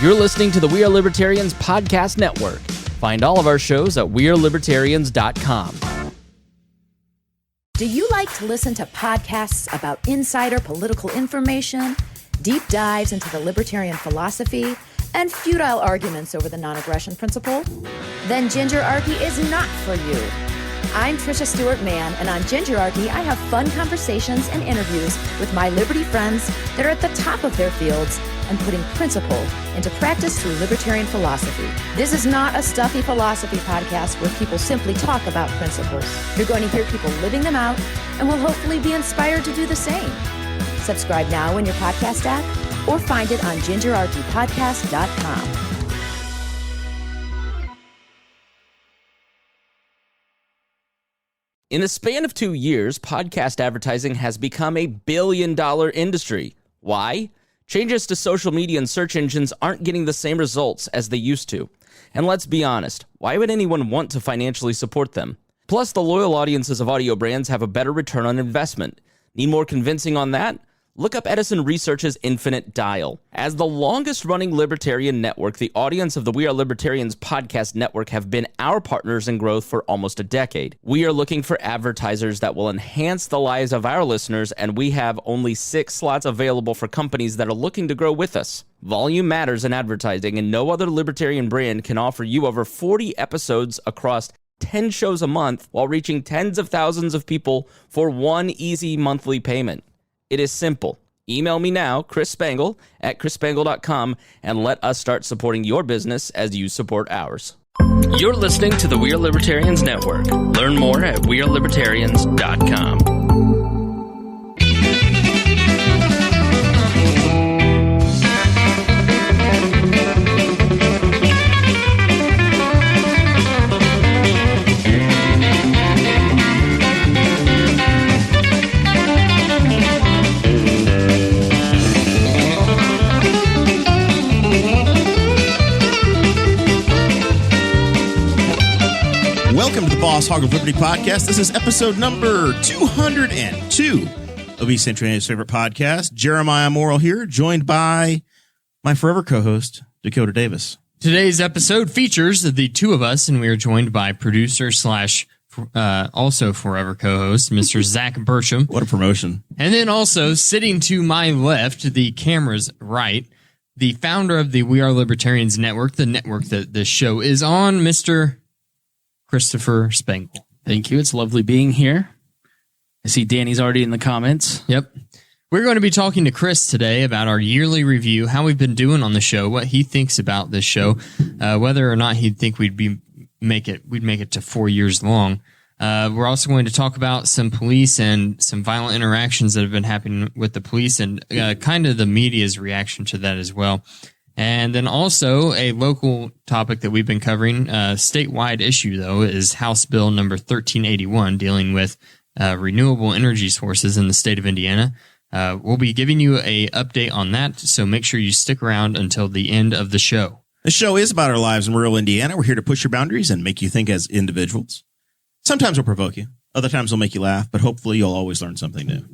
You're listening to the We Are Libertarians Podcast Network. Find all of our shows at wearelibertarians.com. Do you like to listen to podcasts about insider political information, deep dives into the libertarian philosophy, and futile arguments over the non-aggression principle? Then Gingerarchy is not for you. I'm Tricia Stewart-Mann, and on Gingerarchy, I have fun conversations and interviews with my liberty friends that are at the top of their fields and putting principle into practice through libertarian philosophy. This is not a stuffy philosophy podcast where people simply talk about principles. You're going to hear people living them out and will hopefully be inspired to do the same. Subscribe now in your podcast app or find it on gingerarchypodcast.com. In the span of 2 years, podcast advertising has become a billion-dollar industry. Why? Changes to social media and search engines aren't getting the same results as they used to. And let's be honest, why would anyone want to financially support them? Plus, the loyal audiences of audio brands have a better return on investment. Need more convincing on that? Look up Edison Research's Infinite Dial. As the longest-running libertarian network, the audience of the We Are Libertarians Podcast Network have been our partners in growth for almost a decade. We are looking for advertisers that will enhance the lives of our listeners, and we have only 6 slots available for companies that are looking to grow with us. Volume matters in advertising, and no other libertarian brand can offer you over 40 episodes across 10 shows a month while reaching tens of thousands of people for one easy monthly payment. It is simple. Email me now, Chris Spangle, at chrisspangle.com, and let us start supporting your business as you support ours. You're listening to the We Are Libertarians Network. Learn more at wearelibertarians.com. Welcome to the Boss Hog of Liberty podcast. This is episode number 202 of East Central's favorite podcast. Jeremiah Morrell here, joined by my forever co-host, Dakota Davis. Today's episode features the two of us, and we are joined by producer / also forever co-host, Mr. Zach Burcham. What a promotion. And then also sitting to my left, the camera's right, the founder of the We Are Libertarians Network, the network that this show is on, Mr. Christopher Spangle. Thank you. It's lovely being here. I see Danny's already in the comments. Yep. We're going to be talking to Chris today about our yearly review, how we've been doing on the show, what he thinks about this show, whether or not he'd think we'd make it to 4 years long. We're also going to talk about some police and some violent interactions that have been happening with the police and kind of the media's reaction to that as well. And then also a local topic that we've been covering, statewide issue, though, is House Bill number 1381, dealing with renewable energy sources in the state of Indiana. We'll be giving you an update on that, so make sure you stick around until the end of the show. The show is about our lives in rural Indiana. We're here to push your boundaries and make you think as individuals. Sometimes we'll provoke you. Other times we'll make you laugh, but hopefully you'll always learn something new.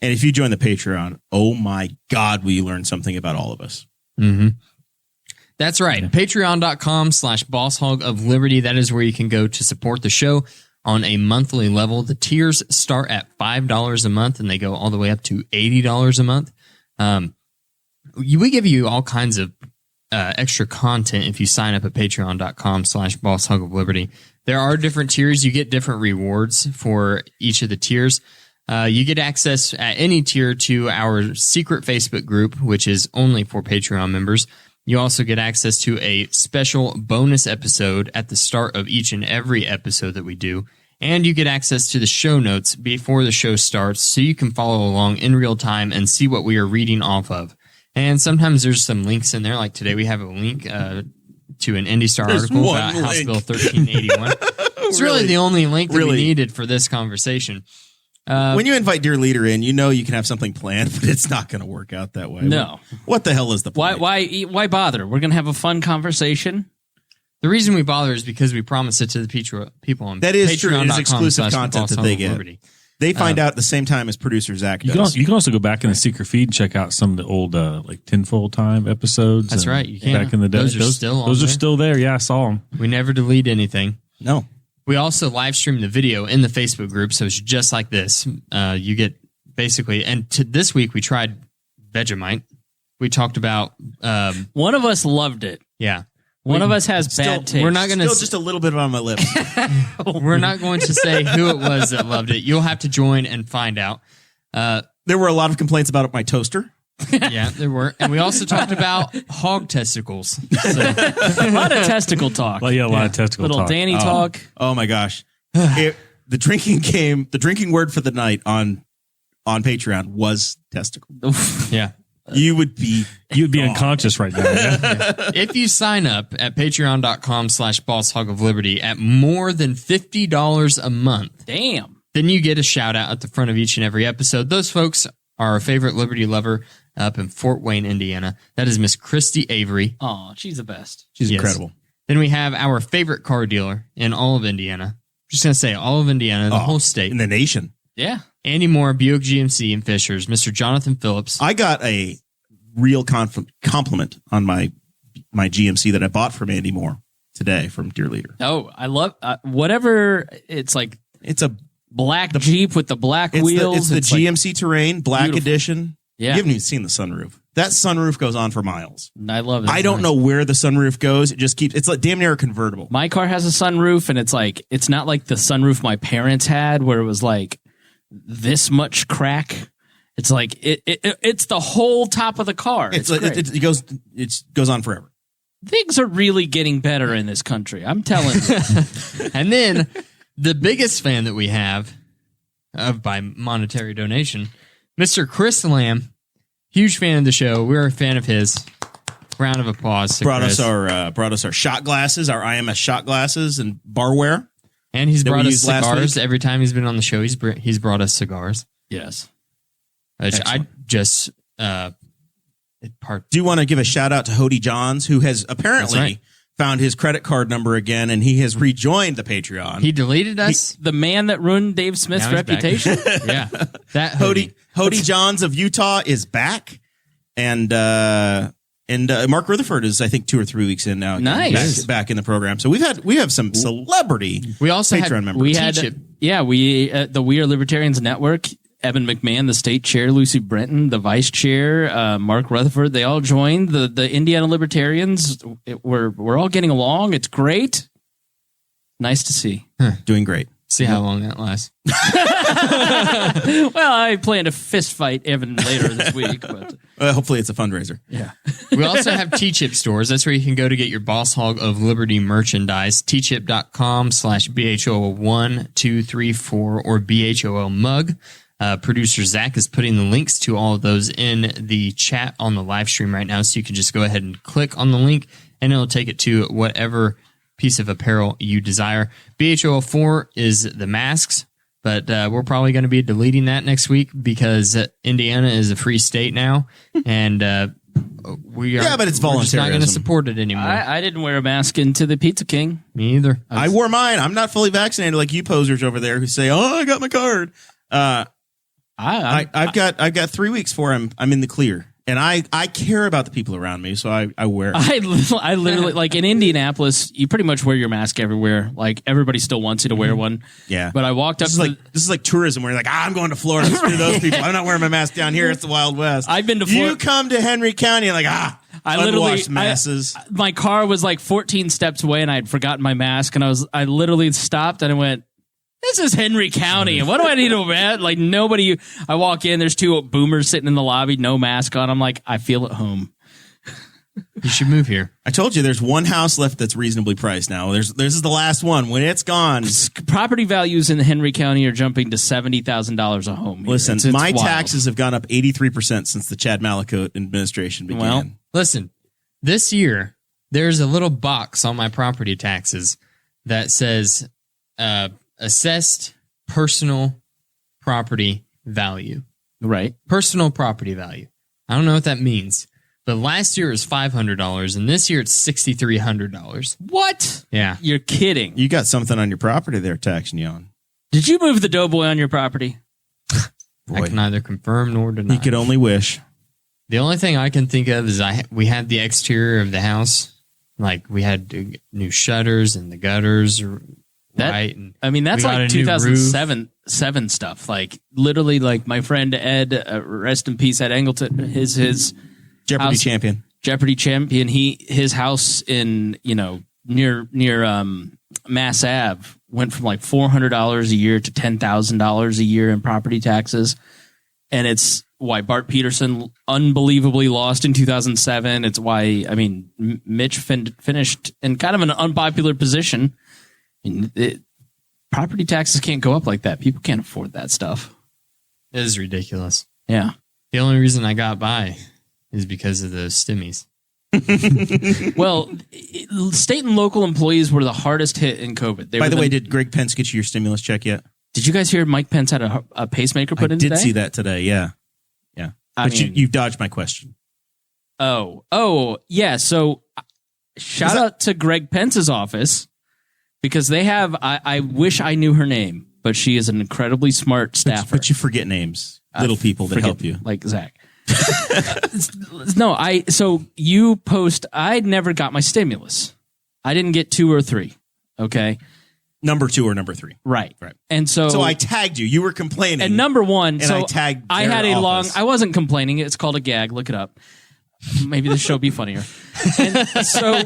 And if you join the Patreon, oh my God, will you learn something about all of us. Mm-hmm. That's right. Patreon.com/BossHog of Liberty. That is where you can go to support the show on a monthly level. The tiers start at $5 a month and they go all the way up to $80 a month. We give you all kinds of extra content if you sign up at patreon.com/BossHog of Liberty. There are different tiers. You get different rewards for each of the tiers. You get access at any tier to our secret Facebook group, which is only for Patreon members. You also get access to a special bonus episode at the start of each and every episode that we do. And you get access to the show notes before the show starts so you can follow along in real time and see what we are reading off of. And sometimes there's some links in there. Like today we have a link to an Indy Star article about House Bill 1381. It's really the only link that we needed for this conversation. When you invite Dear Leader in, you know you can have something planned, but it's not going to work out that way. No. What the hell is the point? Why bother? We're going to have a fun conversation. The reason we bother is because we promise it to the people on that is true. It is exclusive content that they get. They find out at the same time as producer Zach You does. can also go back in the secret feed and check out some of the old like Tinfoil Time episodes. That's right. You can. Back in the day. Those are still on Those are there. still there. Yeah, I saw them. We never delete anything. No. We also live stream the video in the Facebook group, so it's just like this. You get basically, and this week we tried Vegemite. We talked about. One of us loved it. Yeah. One of us has bad taste. We're not going to. Still just a little bit on my lips. We're not going to say who it was that loved it. You'll have to join and find out. There were a lot of complaints about my toaster. Yeah, there were. And we also talked about hog testicles. So, a lot of testicle talk. Well, yeah, a lot of testicle Little talk. Danny talk. Oh my gosh. The drinking word for the night on Patreon was testicle. yeah. You'd be unconscious right now. Yeah? If you sign up at patreon.com/bosshogofliberty at more than $50 a month, Damn. then you get a shout out at the front of each and every episode. Those folks are our favorite Liberty lover up in Fort Wayne, Indiana. That is Miss Christy Avery. Oh, she's the best. She's Yes. incredible. Then we have our favorite car dealer in all of Indiana. Just going to say all of Indiana, the whole state. In the nation. Yeah. Andy Moore, Buick GMC in Fishers, Mr. Jonathan Phillips. I got a real compliment on my GMC that I bought from Andy Moore today from Dear Leader. Oh, I love whatever. It's like It's a black Jeep with the black wheels. It's the like- GMC Terrain Black beautiful. Edition. Yeah. You haven't even seen the sunroof. That sunroof goes on for miles. I love it. I don't know where the sunroof goes. It just keeps. It's like damn near a convertible. My car has a sunroof, and it's not like the sunroof my parents had, where it was like this much crack. It's like it's the whole top of the car. It's great. it goes on forever. Things are really getting better in this country. I'm telling you. And then the biggest fan that we have by monetary donation, Mr. Chris Lamb. Huge fan of the show. We're a fan of his. Round of applause to Brought Chris. us our shot glasses, our IMS shot glasses, and barware. And he's that we brought us used last cigars. week. Every time he's been on the show, he's brought us cigars. Yes. Which Excellent. I just Do you want to give a shout out to Hody Johns, who has apparently right. found his credit card number again, and he has rejoined the Patreon. he deleted us. The man that ruined Dave Smith's Now he's back. reputation. Yeah, that Hody Johns of Utah is back, and Mark Rutherford is, I think, 2 or 3 weeks in now. Nice. back in the program. So we have some celebrity. We also Patreon had members. We T-Chip. had the We Are Libertarians Network. Evan McMahon, the state chair, Lucy Brenton, the vice chair, Mark Rutherford. They all joined the Indiana Libertarians. We're all getting along. It's great. Nice to see. Doing great. See how long that lasts. Well, I plan to fist fight Evan later this week, but Hopefully it's a fundraiser. yeah. We also have T-Chip stores. That's where you can go to get your Boss Hog of Liberty merchandise. tchip.com/BHOL1234 or BHOL mug. Producer Zach is putting the links to all of those in the chat on the live stream right now. So you can just go ahead and click on the link and it'll take it to whatever piece of apparel you desire. BHOL4 is the masks, but we're probably going to be deleting that next week because Indiana is a free state now. And we are Yeah, but it's we're just not going to voluntarism. support it anymore. I didn't wear a mask into the Pizza King. Me either. I wore mine. I'm not fully vaccinated like you posers over there who say, "Oh, I got my card." I've got 3 weeks for I'm in the clear, and I care about the people around me, so I wear it. I literally, like in Indianapolis, you pretty much wear your mask everywhere. Like everybody still wants you to wear one. Yeah. But I walked up This is like tourism where you're like, I'm going to Florida. Screw those people. I'm not wearing my mask down here. It's the Wild West. I've been to You Florida. come to Henry County and like, I literally unwashed masses. my car was like 14 steps away, and I had forgotten my mask, and I literally stopped and I went, "This is Henry County. What do I need to wear?" Like nobody. I walk in, there's 2 boomers sitting in the lobby, no mask on. I'm like, I feel at home. You should move here. I told you there's one house left that's reasonably priced now. This is the last one. When it's gone, Property values in Henry County are jumping to $70,000 a home. here. listen, It's my wild. taxes have gone up 83% since the Chad Mallicote administration began. Well, Listen, this year, there's a little box on my property taxes that says assessed personal property value. Right. Personal property value. I don't know what that means, but last year it was $500, and this year it's $6,300. What? Yeah. You're kidding. You got something on your property they're taxing you on. Did you move the doughboy on your property? I can neither confirm nor deny. He could only wish. The only thing I can think of is we had the exterior of the house. Like, we had new shutters and the gutters, right? And I mean, that's like 2007 stuff. Like, literally, like, my friend Ed, rest in peace, Ed Angleton, his Jeopardy champion. Jeopardy champion. His house in, near Mass Ave went from like $400 a year to $10,000 a year in property taxes. And it's why Bart Peterson unbelievably lost in 2007. It's why, I mean, Mitch finished in kind of an unpopular position. Property taxes can't go up like that. People can't afford that stuff. It is ridiculous. Yeah. The only reason I got by is because of the stimmies. Well, state and local employees were the hardest hit in COVID. By the way, did Greg Pence get you your stimulus check yet? Did you guys hear Mike Pence had a pacemaker put in today? I did see that today, yeah. But you've dodged my question. Oh, yeah. So shout out to Greg Pence's office because they have, I wish I knew her name, but she is an incredibly smart staffer. But you forget names, little people that help you. Like Zach. So you post, I never got my stimulus. I didn't get 2 or 3. Okay. Number 2 or number 3. Right. And so I tagged you. You were complaining. And number 1, and so I tagged I had a office. I wasn't complaining. It's called a gag. Look it up. Maybe this show will be funnier. And so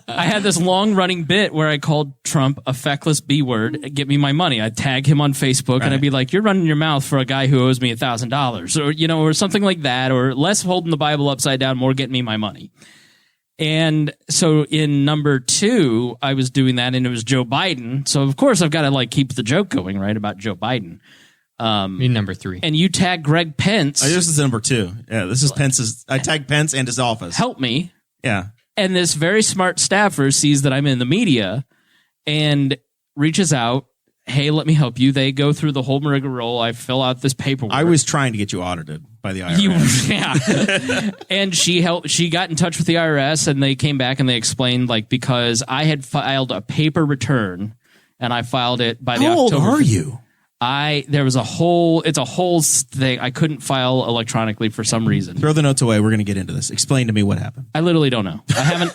I had this long running bit where I called Trump a feckless B word. Get me my money. I'd tag him on Facebook and I'd be like, you're running your mouth for a guy who owes me $1,000 or something like that, or less holding the Bible upside down, more getting me my money. And so in number 2, I was doing that and it was Joe Biden. So of course I've got to like keep the joke going, right? About Joe Biden. Number 3. And you tag Greg Pence. This is number 2. Yeah, this is Pence's. I tagged Pence and his office. Help me. Yeah. And this very smart staffer sees that I'm in the media and reaches out. Hey, let me help you. They go through the whole rigmarole. I fill out this paperwork. I was trying to get you audited by the IRS. Yeah. And she got in touch with the IRS and they came back and they explained, like, because I had filed a paper return and I filed it by the October. How old are you? It's a whole thing. I couldn't file electronically for some reason. Throw the notes away. We're going to get into this. Explain to me what happened. I literally don't know.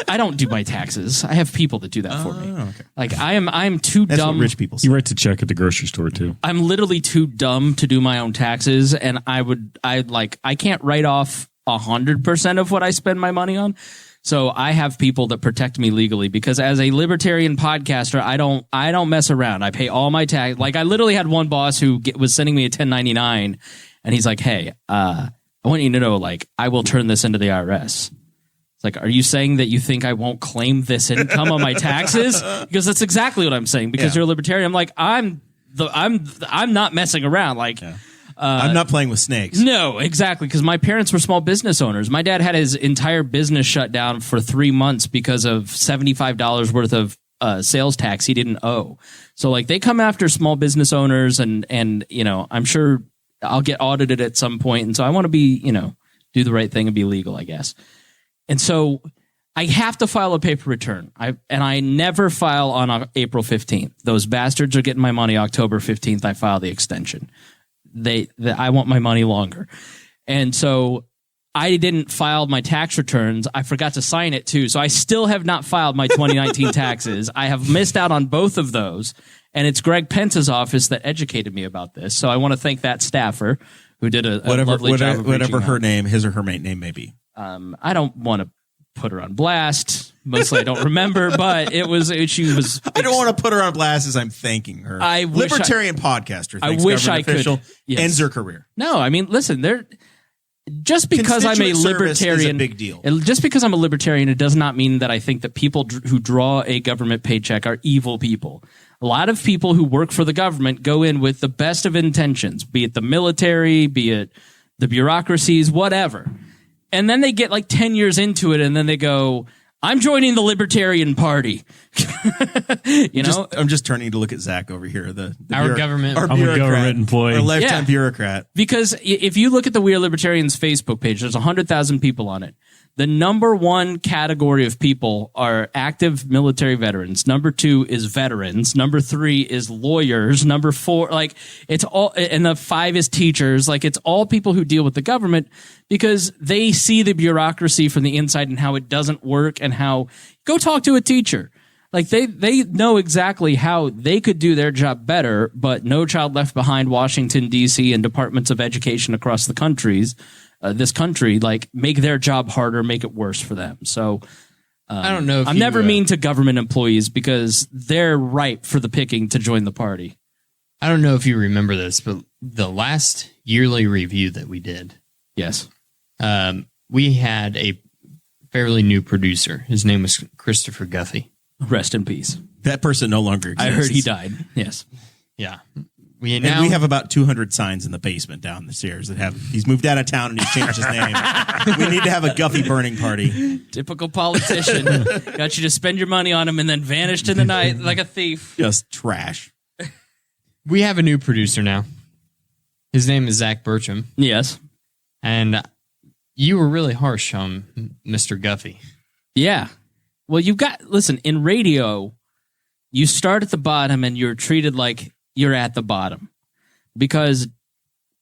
I don't do my taxes. I have people that do that for me. Okay. Like I'm too That's dumb. what rich people say. You write the check at the grocery store too. I'm literally too dumb to do my own taxes. And I can't write off 100% of what I spend my money on. So I have people that protect me legally because as a libertarian podcaster, I don't mess around. I pay all my tax. Like I literally had one boss who was sending me a 1099 and he's like, hey, I want you to know, like, I will turn this into the IRS. It's like, are you saying that you think I won't claim this income on my taxes? Because that's exactly what I'm saying. Because you're a libertarian. I'm like, I'm not messing around. Like, I'm not playing with snakes. No, exactly. Because my parents were small business owners. My dad had his entire business shut down for 3 months because of $75 worth of sales tax he didn't owe. So like they come after small business owners and I'm sure I'll get audited at some point. And so I want to be, do the right thing and be legal, I guess. And so I have to file a paper return. I never file on April 15th. Those bastards are getting my money October 15th. I file the extension. I want my money longer. And so I didn't file my tax returns. I forgot to sign it too. So I still have not filed my 2019 taxes. I have missed out on both of those. And it's Greg Pence's office that educated me about this. So I want to thank that staffer who did a lovely job of whatever her out. name, his or her name may be. I don't want to put her on blast. Mostly I don't remember, but she was. I don't want to put her on blast as I'm thanking her. Libertarian podcaster. I wish I could. Yes. Ends her career. No, I mean, listen, just because I'm a libertarian, is a big deal. Just because I'm a libertarian, it does not mean that I think that people who draw a government paycheck are evil people. A lot of people who work for the government go in with the best of intentions, be it the military, be it the bureaucracies, whatever. And then they get like 10 years into it and then they go, I'm joining the Libertarian Party. I'm just turning to look at Zach over here. Our government. I'm a government employee. Our lifetime bureaucrat. Because if you look at the We Are Libertarians Facebook page, there's 100,000 people on it. The number one category of people are active military veterans. Number 2 is veterans. Number 3 is lawyers. Number 4, like it's all, and the 5 is teachers. Like it's all people who deal with the government because they see the bureaucracy from the inside and how it doesn't work and how go talk to a teacher. Like they know exactly how they could do their job better, but No Child Left Behind, Washington, D.C., and departments of education across the this country, like make their job harder, make it worse for them. So I don't know. I'm never mean to government employees because they're ripe for the picking to join the party. I don't know if you remember this, but the last yearly review that we did, Yes. We had a fairly new producer. His name was Christopher Guffey. Rest in peace. That person no longer exists. I heard he died. Yes. Yeah. We have about 200 signs in the basement down the stairs that have he's moved out of town and he's changed his name. We need to have a Guffey burning party. Typical politician. Got you to spend your money on him and then vanished in the night like a thief. Just trash. We have a new producer now. His name is Zach Burcham. Yes. And you were really harsh on Mr. Guffey. Yeah. Well, listen, in radio, you start at the bottom and you're treated like you're at the bottom because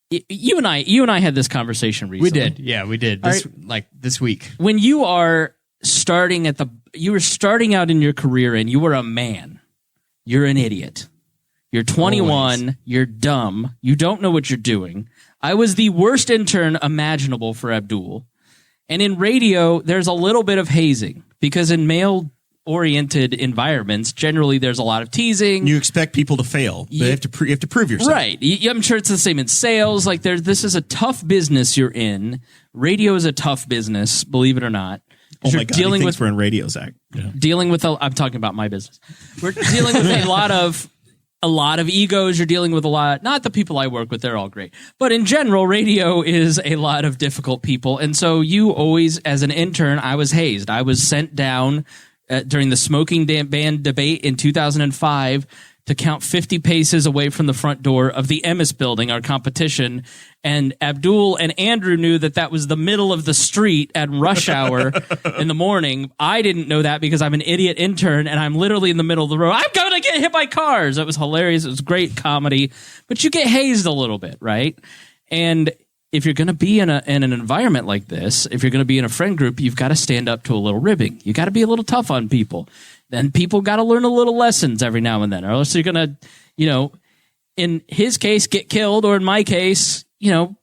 you and I had this conversation recently. We did. Yeah, we did. This week. When you are you were starting out in your career and you were a man, you're an idiot. You're 21. Always. You're dumb. You don't know what you're doing. I was the worst intern imaginable for Abdul. And in radio, there's a little bit of hazing because in male-oriented environments, generally there's a lot of teasing. You expect people to fail, but you have to prove yourself. Right. I'm sure it's the same in sales. Like this is a tough business you're in. Radio is a tough business, believe it or not. Oh my God, he thinks we're in radio, Zach. Yeah. I'm talking about my business. We're dealing with a lot of egos. You're dealing with not the people I work with, they're all great. But in general, radio is a lot of difficult people. And so you always, as an intern, I was hazed. I was sent down during the smoking ban debate in 2005 to count 50 paces away from the front door of the Emmis building, our competition. And Abdul and Andrew knew that was the middle of the street at rush hour in the morning. I didn't know that because I'm an idiot intern and I'm literally in the middle of the road. I'm going to get hit by cars. It was hilarious. It was great comedy, but you get hazed a little bit, right? And if you're going to be in an environment like this, if you're going to be in a friend group, you've got to stand up to a little ribbing. You got to be a little tough on people. Then people got to learn a little lessons every now and then, or else you're going to, in his case, get killed, or in my case, you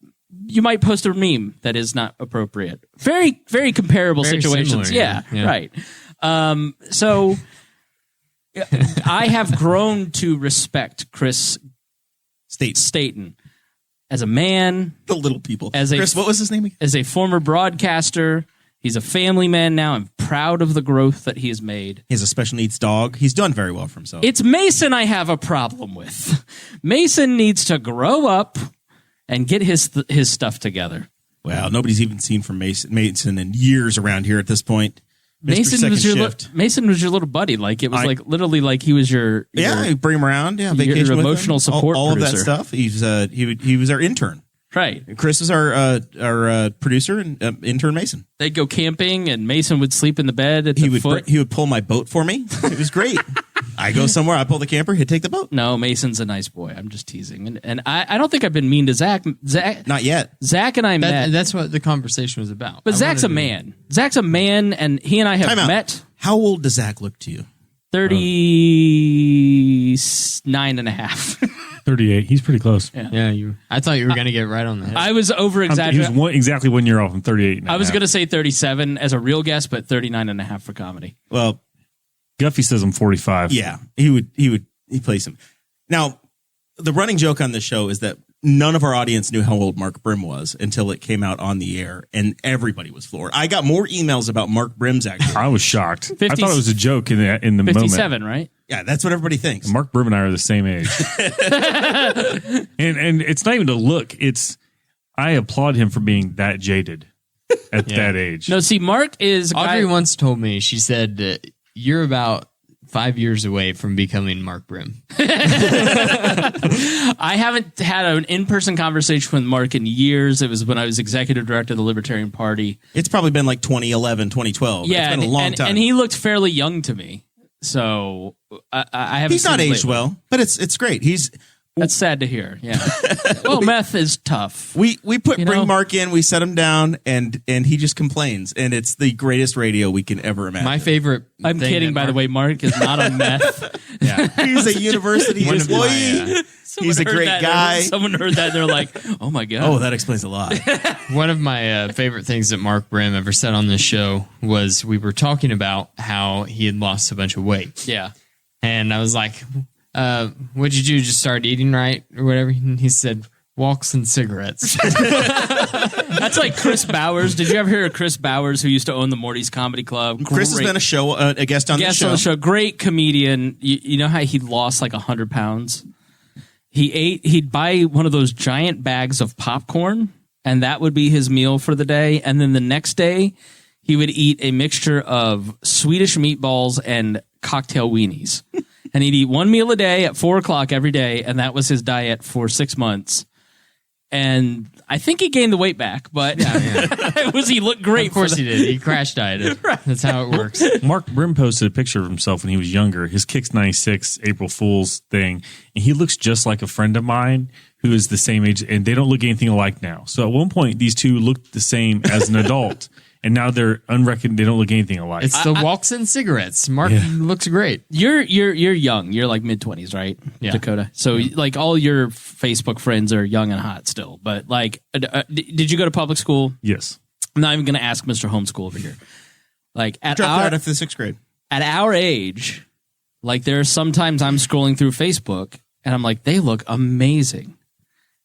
might post a meme that is not appropriate. Very, very comparable situations. Similar, yeah, right. So I have grown to respect Chris Staten as a man. The little people. Chris, what was his name again? As a former broadcaster. He's a family man now. I'm proud of the growth that he has made. He has a special needs dog. He's done very well for himself. It's Mason I have a problem with. Mason needs to grow up and get his stuff together. Well, nobody's even seen from Mason in years around here at this point. Mason was your little buddy. Like it was literally like he was your I bring him around. Yeah, vacation your with emotional him, support. All producer. of that stuff. He was our intern. Right. Chris is our producer and intern Mason. They'd go camping and Mason would sleep in the bed at the foot. He would pull my boat for me. It was great. I go somewhere, I pull the camper, he'd take the boat. No, Mason's a nice boy. I'm just teasing. And I don't think I've been mean to Zach. Not yet. Zach and I met. That's what the conveation was about. But Zach's a man. Zach's a man, and he and I have met. How old does Zach look to you? 39 and a half. 38. He's pretty close. Yeah, I thought you were going to get right on the head. I was over-exaggerating. He was exactly 1 year off. I'm 38 now. I was going to say 37 as a real guess, but 39 and a half for comedy. Well, Guffey says I'm 45. Yeah, he plays him. Now, the running joke on this show is that none of our audience knew how old Mark Brim was until it came out on the air, and everybody was floored. I got more emails about Mark Brim's acting. I was shocked. I thought it was a joke in the 57, moment. 57, right? Yeah, that's what everybody thinks. Mark Brim and I are the same age. and it's not even to look. I applaud him for being that jaded at that age. No, see, Mark is... Audrey once told me, she said, you're about 5 years away from becoming Mark Brim. I haven't had an in-person conversation with Mark in years. It was when I was executive director of the Libertarian Party. It's probably been like 2011, 2012. Yeah, it's been a long time. And he looked fairly young to me. So I haven't. He's seen not him aged lately. well, but it's great. That's sad to hear. Yeah. Well, meth is tough. We put You know? bring Mark in, we set him down, and he just complains, and it's the greatest radio we can ever imagine. My favorite. I'm thing kidding, that by the Mark- way. Mark is not on meth. Yeah. He's a university One of my, employee. He's a Someone heard great that, guy. Someone heard that, and they're like, "Oh my god!" Oh, that explains a lot. One of my favorite things that Mark Brim ever said on this show was we were talking about how he had lost a bunch of weight. yeah. And I was like, what'd you do? Just start eating right or whatever? And he said, walks and cigarettes. That's like Chris Bowers. Did you ever hear of Chris Bowers, who used to own the Morty's Comedy Club? Chris has been a guest on the show. Great comedian. You know how he lost like 100 pounds? He'd buy one of those giant bags of popcorn, and that would be his meal for the day. And then the next day, he would eat a mixture of Swedish meatballs and cocktail weenies. And he'd eat one meal a day at 4:00 every day, and that was his diet for 6 months. And I think he gained the weight back, but he looked great. Of course he did. He crash dieted. That's how it works. Mark Brim posted a picture of himself when he was younger, his Kicks 96 April Fool's thing, and he looks just like a friend of mine who is the same age, and they don't look anything alike now. So at one point, these two looked the same as an adult, and now they're unreckoned. They don't look anything alike. It's the walks and cigarettes. Mark looks great. You're young. You're like mid-20s, right, Yeah. Dakota? So like all your Facebook friends are young and hot still. But like, did you go to public school? Yes. I'm not even going to ask Mr. Homeschool over here. Like Dropped out after the 6th grade. at our age, like there are sometimes I'm scrolling through Facebook and I'm like, they look amazing.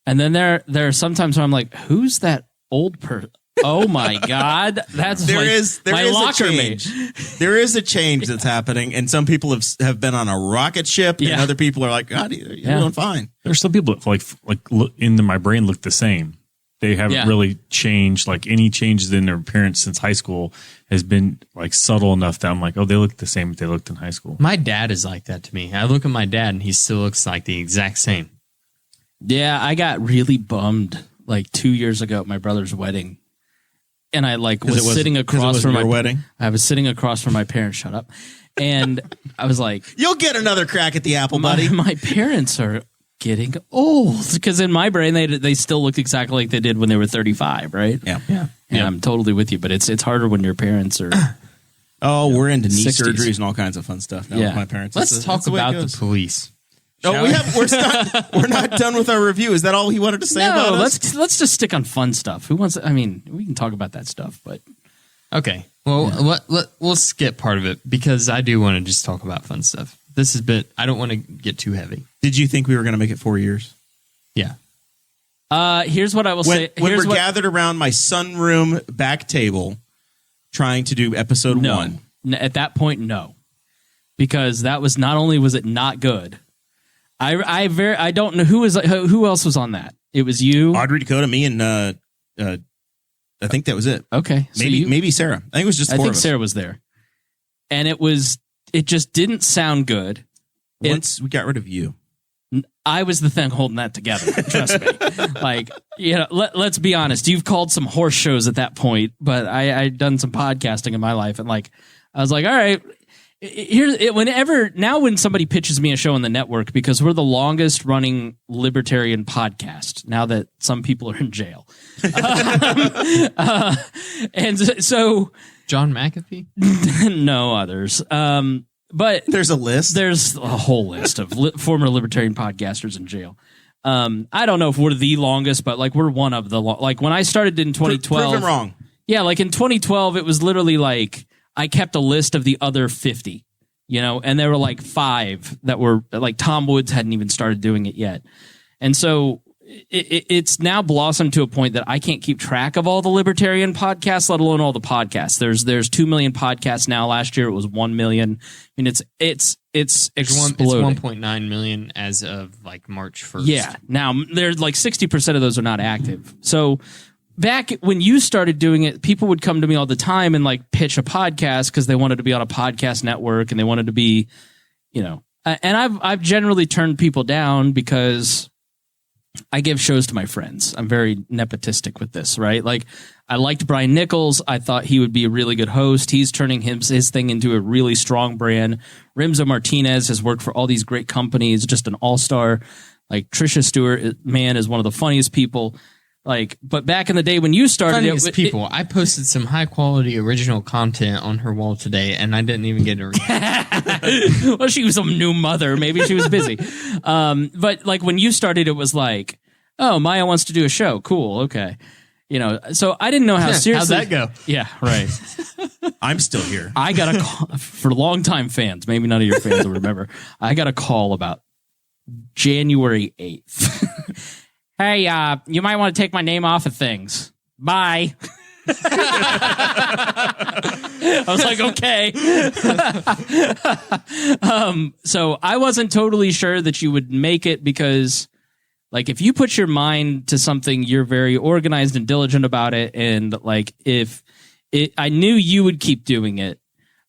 And then there are sometimes where I'm like, who's that old person? Oh my God. That's There like is my a locker change. mate. There is a change that's happening, and some people have been on a rocket ship, and Yeah. other people are like, God, you're doing fine. There's some people that like look in my brain look the same. They haven't really changed. Like any changes in their appearance since high school has been like subtle enough that I'm like, oh, they look the same as they looked in high school. My dad is like that to me. I look at my dad and he still looks like the exact same. Yeah, I got really bummed like 2 years ago at my brother's wedding. And I like was sitting across from my wedding. I was sitting across from my parents. Shut up. And I was like, You'll get another crack at the apple, buddy. my parents are getting old, because in my brain they still look exactly like they did when they were 35, right? Yeah. And I'm totally with you, but it's harder when your parents are. Oh, we're into knee 60s. surgeries and all kinds of fun stuff now Yeah. with my parents. Let's That's talk the way it about goes. the police. Oh, we're not done with our review. Is that all he wanted to say about No, us? let's just stick on fun stuff. Who wants? I mean, we can talk about that stuff, but Okay. Well, we'll skip part of it because I do want to just talk about fun stuff. This has been, I don't want to get too heavy. Did you think we were going to make it 4 years? Yeah. here's what I will say. When Here's we're what, gathered around my sunroom back table trying to do episode no. 1. At that point, no, because that was not only was it not good. I don't know who else was on that. It was you, Audrey, Dakota, me, and I think that was it. Okay, so Maybe Sarah. I think it was just I four think of us. Sarah was there, and it just didn't sound good. Once we got rid of you. I was the thing holding that together. Trust me. Like, let's be honest. You've called some horse shows at that point, but I'd done some podcasting in my life, and like, I was like, all right. When somebody pitches me a show on the network, because we're the longest running libertarian podcast now that some people are in jail. And so John McAfee? no others. But There's a list. there's a whole list of former libertarian podcasters in jail. I don't know if we're the longest, but like we're one of the like when I started in 2012. Prove him wrong. Yeah, like in 2012, it was literally like I kept a list of the other 50, and there were like 5 that were like Tom Woods hadn't even started doing it yet. And so it's now blossomed to a point that I can't keep track of all the libertarian podcasts, let alone all the podcasts. There's 2 million podcasts now. Last year it was 1 million. I mean, it's exploding. It's 1.9 million as of like March 1st. Yeah. Now there's like 60% of those are not active. So back when you started doing it, people would come to me all the time and like pitch a podcast because they wanted to be on a podcast network and they wanted to be you know, and I've generally turned people down because I give shows to my friends. I'm very nepotistic with this, right? Like, I liked Brian Nichols. I thought he would be a really good host. He's turning his thing into a really strong brand. Rimzo Martinez has worked for all these great companies, just an all-star. Like, Trisha Stewart, man, is one of the funniest people. Like, but back in the day when you started, I posted some high quality original content on her wall today, and I didn't even get a reaction. Well, she was a new mother. Maybe she was busy. But like when you started, it was like, oh, Maya wants to do a show. Cool. Okay. You know, so I didn't know how seriously. How'd that go? Yeah, right. I'm still here. I got a call for longtime fans. Maybe none of your fans will remember. I got a call about January 8th. Hey, you might want to take my name off of things. Bye. I was like, okay. So I wasn't totally sure that you would make it because, like, if you put your mind to something, you're very organized and diligent about it. And, like, I knew you would keep doing it.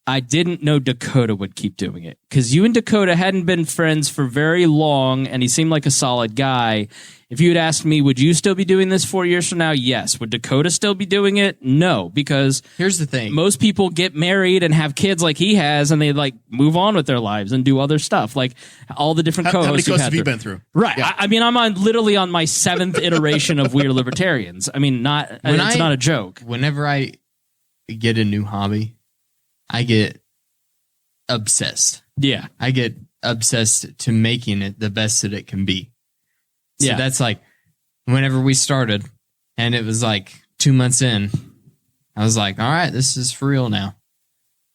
I didn't know Dakota would keep doing it because you and Dakota hadn't been friends for very long, and he seemed like a solid guy. If you had asked me, would you still be doing this 4 years from now? Yes. Would Dakota still be doing it? No, because here's the thing. Most people get married and have kids like he has, and they like move on with their lives and do other stuff, like all the different co-hosts. How many co-hosts have you been through? Right. Yeah. I mean, I'm literally on my 7th iteration of We Are Libertarians. I mean, it's not a joke. Whenever I get a new hobby, I get obsessed. Yeah. I get obsessed to making it the best that it can be. So that's like whenever we started and it was like 2 months in, I was like, all right, this is for real now.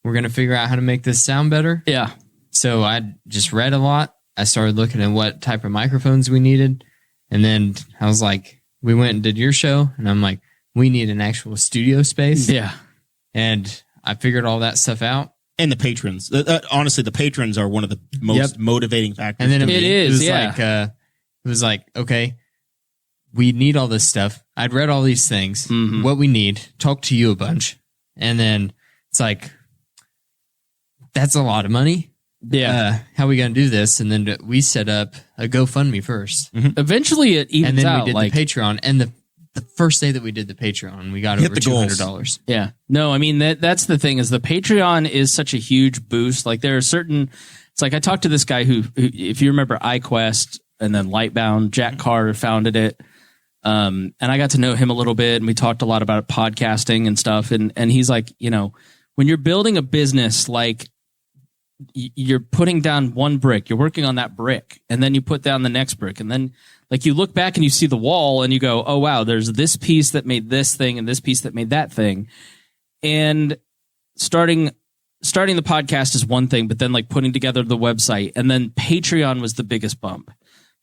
We're going to figure out how to make this sound better. Yeah. So I just read a lot. I started looking at what type of microphones we needed. And then I was like, we went and did your show. And I'm like, we need an actual studio space. Yeah. And I figured all that stuff out. And the patrons. Honestly, the patrons are one of the most motivating factors. And then it was like, okay, we need all this stuff. I'd read all these things, what we need, talk to you a bunch. And then it's like, that's a lot of money. Yeah. How are we going to do this? And then we set up a GoFundMe first. Mm-hmm. Eventually it evens out. And then we did the Patreon. And the first day that we did the Patreon, we got over $200. Yeah. No, I mean, that's the thing is the Patreon is such a huge boost. Like there are certain, it's like I talked to this guy who if you remember iQuest and then Lightbound, Jack Carr founded it. And I got to know him a little bit and we talked a lot about podcasting and stuff. And he's like, you know, when you're building a business, like you're putting down one brick, you're working on that brick and then you put down the next brick. And then like you look back and you see the wall and you go, oh, wow, there's this piece that made this thing and this piece that made that thing. And starting the podcast is one thing, but then like putting together the website and then Patreon was the biggest bump.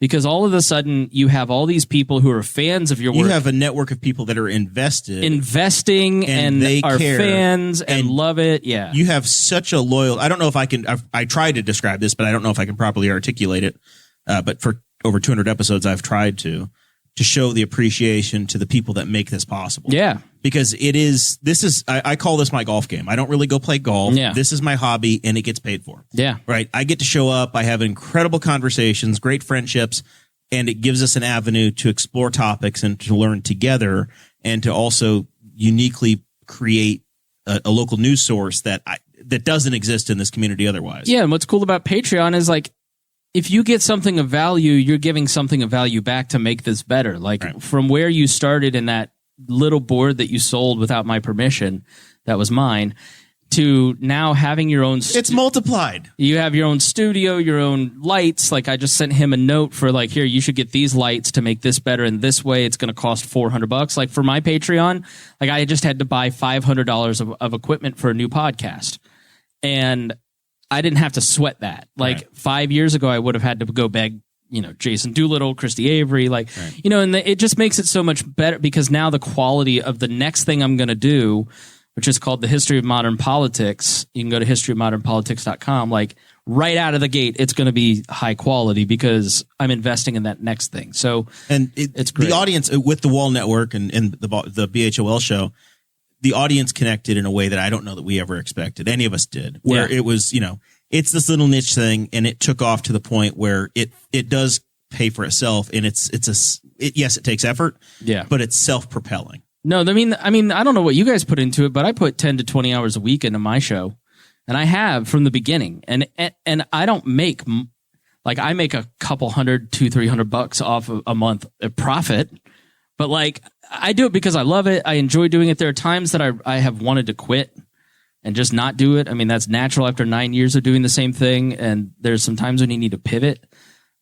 Because all of a sudden you have all these people who are fans of your work. You have a network of people that are investing and they are care, fans and love it. Yeah. You have such a loyal, I don't know if I can, I tried to describe this, but I don't know if I can properly articulate it. But for over 200 episodes, I've tried to show the appreciation to the people that make this possible. Yeah. Because I call this my golf game. I don't really go play golf. Yeah. This is my hobby and it gets paid for. Yeah. Right. I get to show up. I have incredible conversations, great friendships, and it gives us an avenue to explore topics and to learn together and to also uniquely create a local news source that doesn't exist in this community otherwise. Yeah. And what's cool about Patreon is like, if you get something of value, you're giving something of value back to make this better. Like from where you started in that little board that you sold without my permission, that was mine, to now having your own. It's multiplied. You have your own studio, your own lights. Like I just sent him a note for like, here, you should get these lights to make this better. And this way it's going to cost $400. Like for my Patreon, like I just had to buy $500 of equipment for a new podcast. And I didn't have to sweat that. Like 5 years ago, I would have had to go beg, you know, Jason Doolittle, Christy Avery, like, you know, and it just makes it so much better because now the quality of the next thing I'm going to do, which is called The History of Modern Politics. You can go to historyofmodernpolitics.com. Like right out of the gate, it's going to be high quality because I'm investing in that next thing. So, and it's great. The audience with the Wall Network and the BHOL show, the audience connected in a way that I don't know that we ever expected. Any of us did. Where it was, you know, it's this little niche thing, and it took off to the point where it does pay for itself, and yes, it takes effort, but it's self-propelling. No, I mean, I don't know what you guys put into it, but I put 10 to 20 hours a week into my show, and I have from the beginning, and I don't make like I make a couple $200-$300 off a month of profit, but like I do it because I love it. I enjoy doing it. There are times that I have wanted to quit and just not do it. I mean, that's natural after 9 years of doing the same thing, and there's some times when you need to pivot.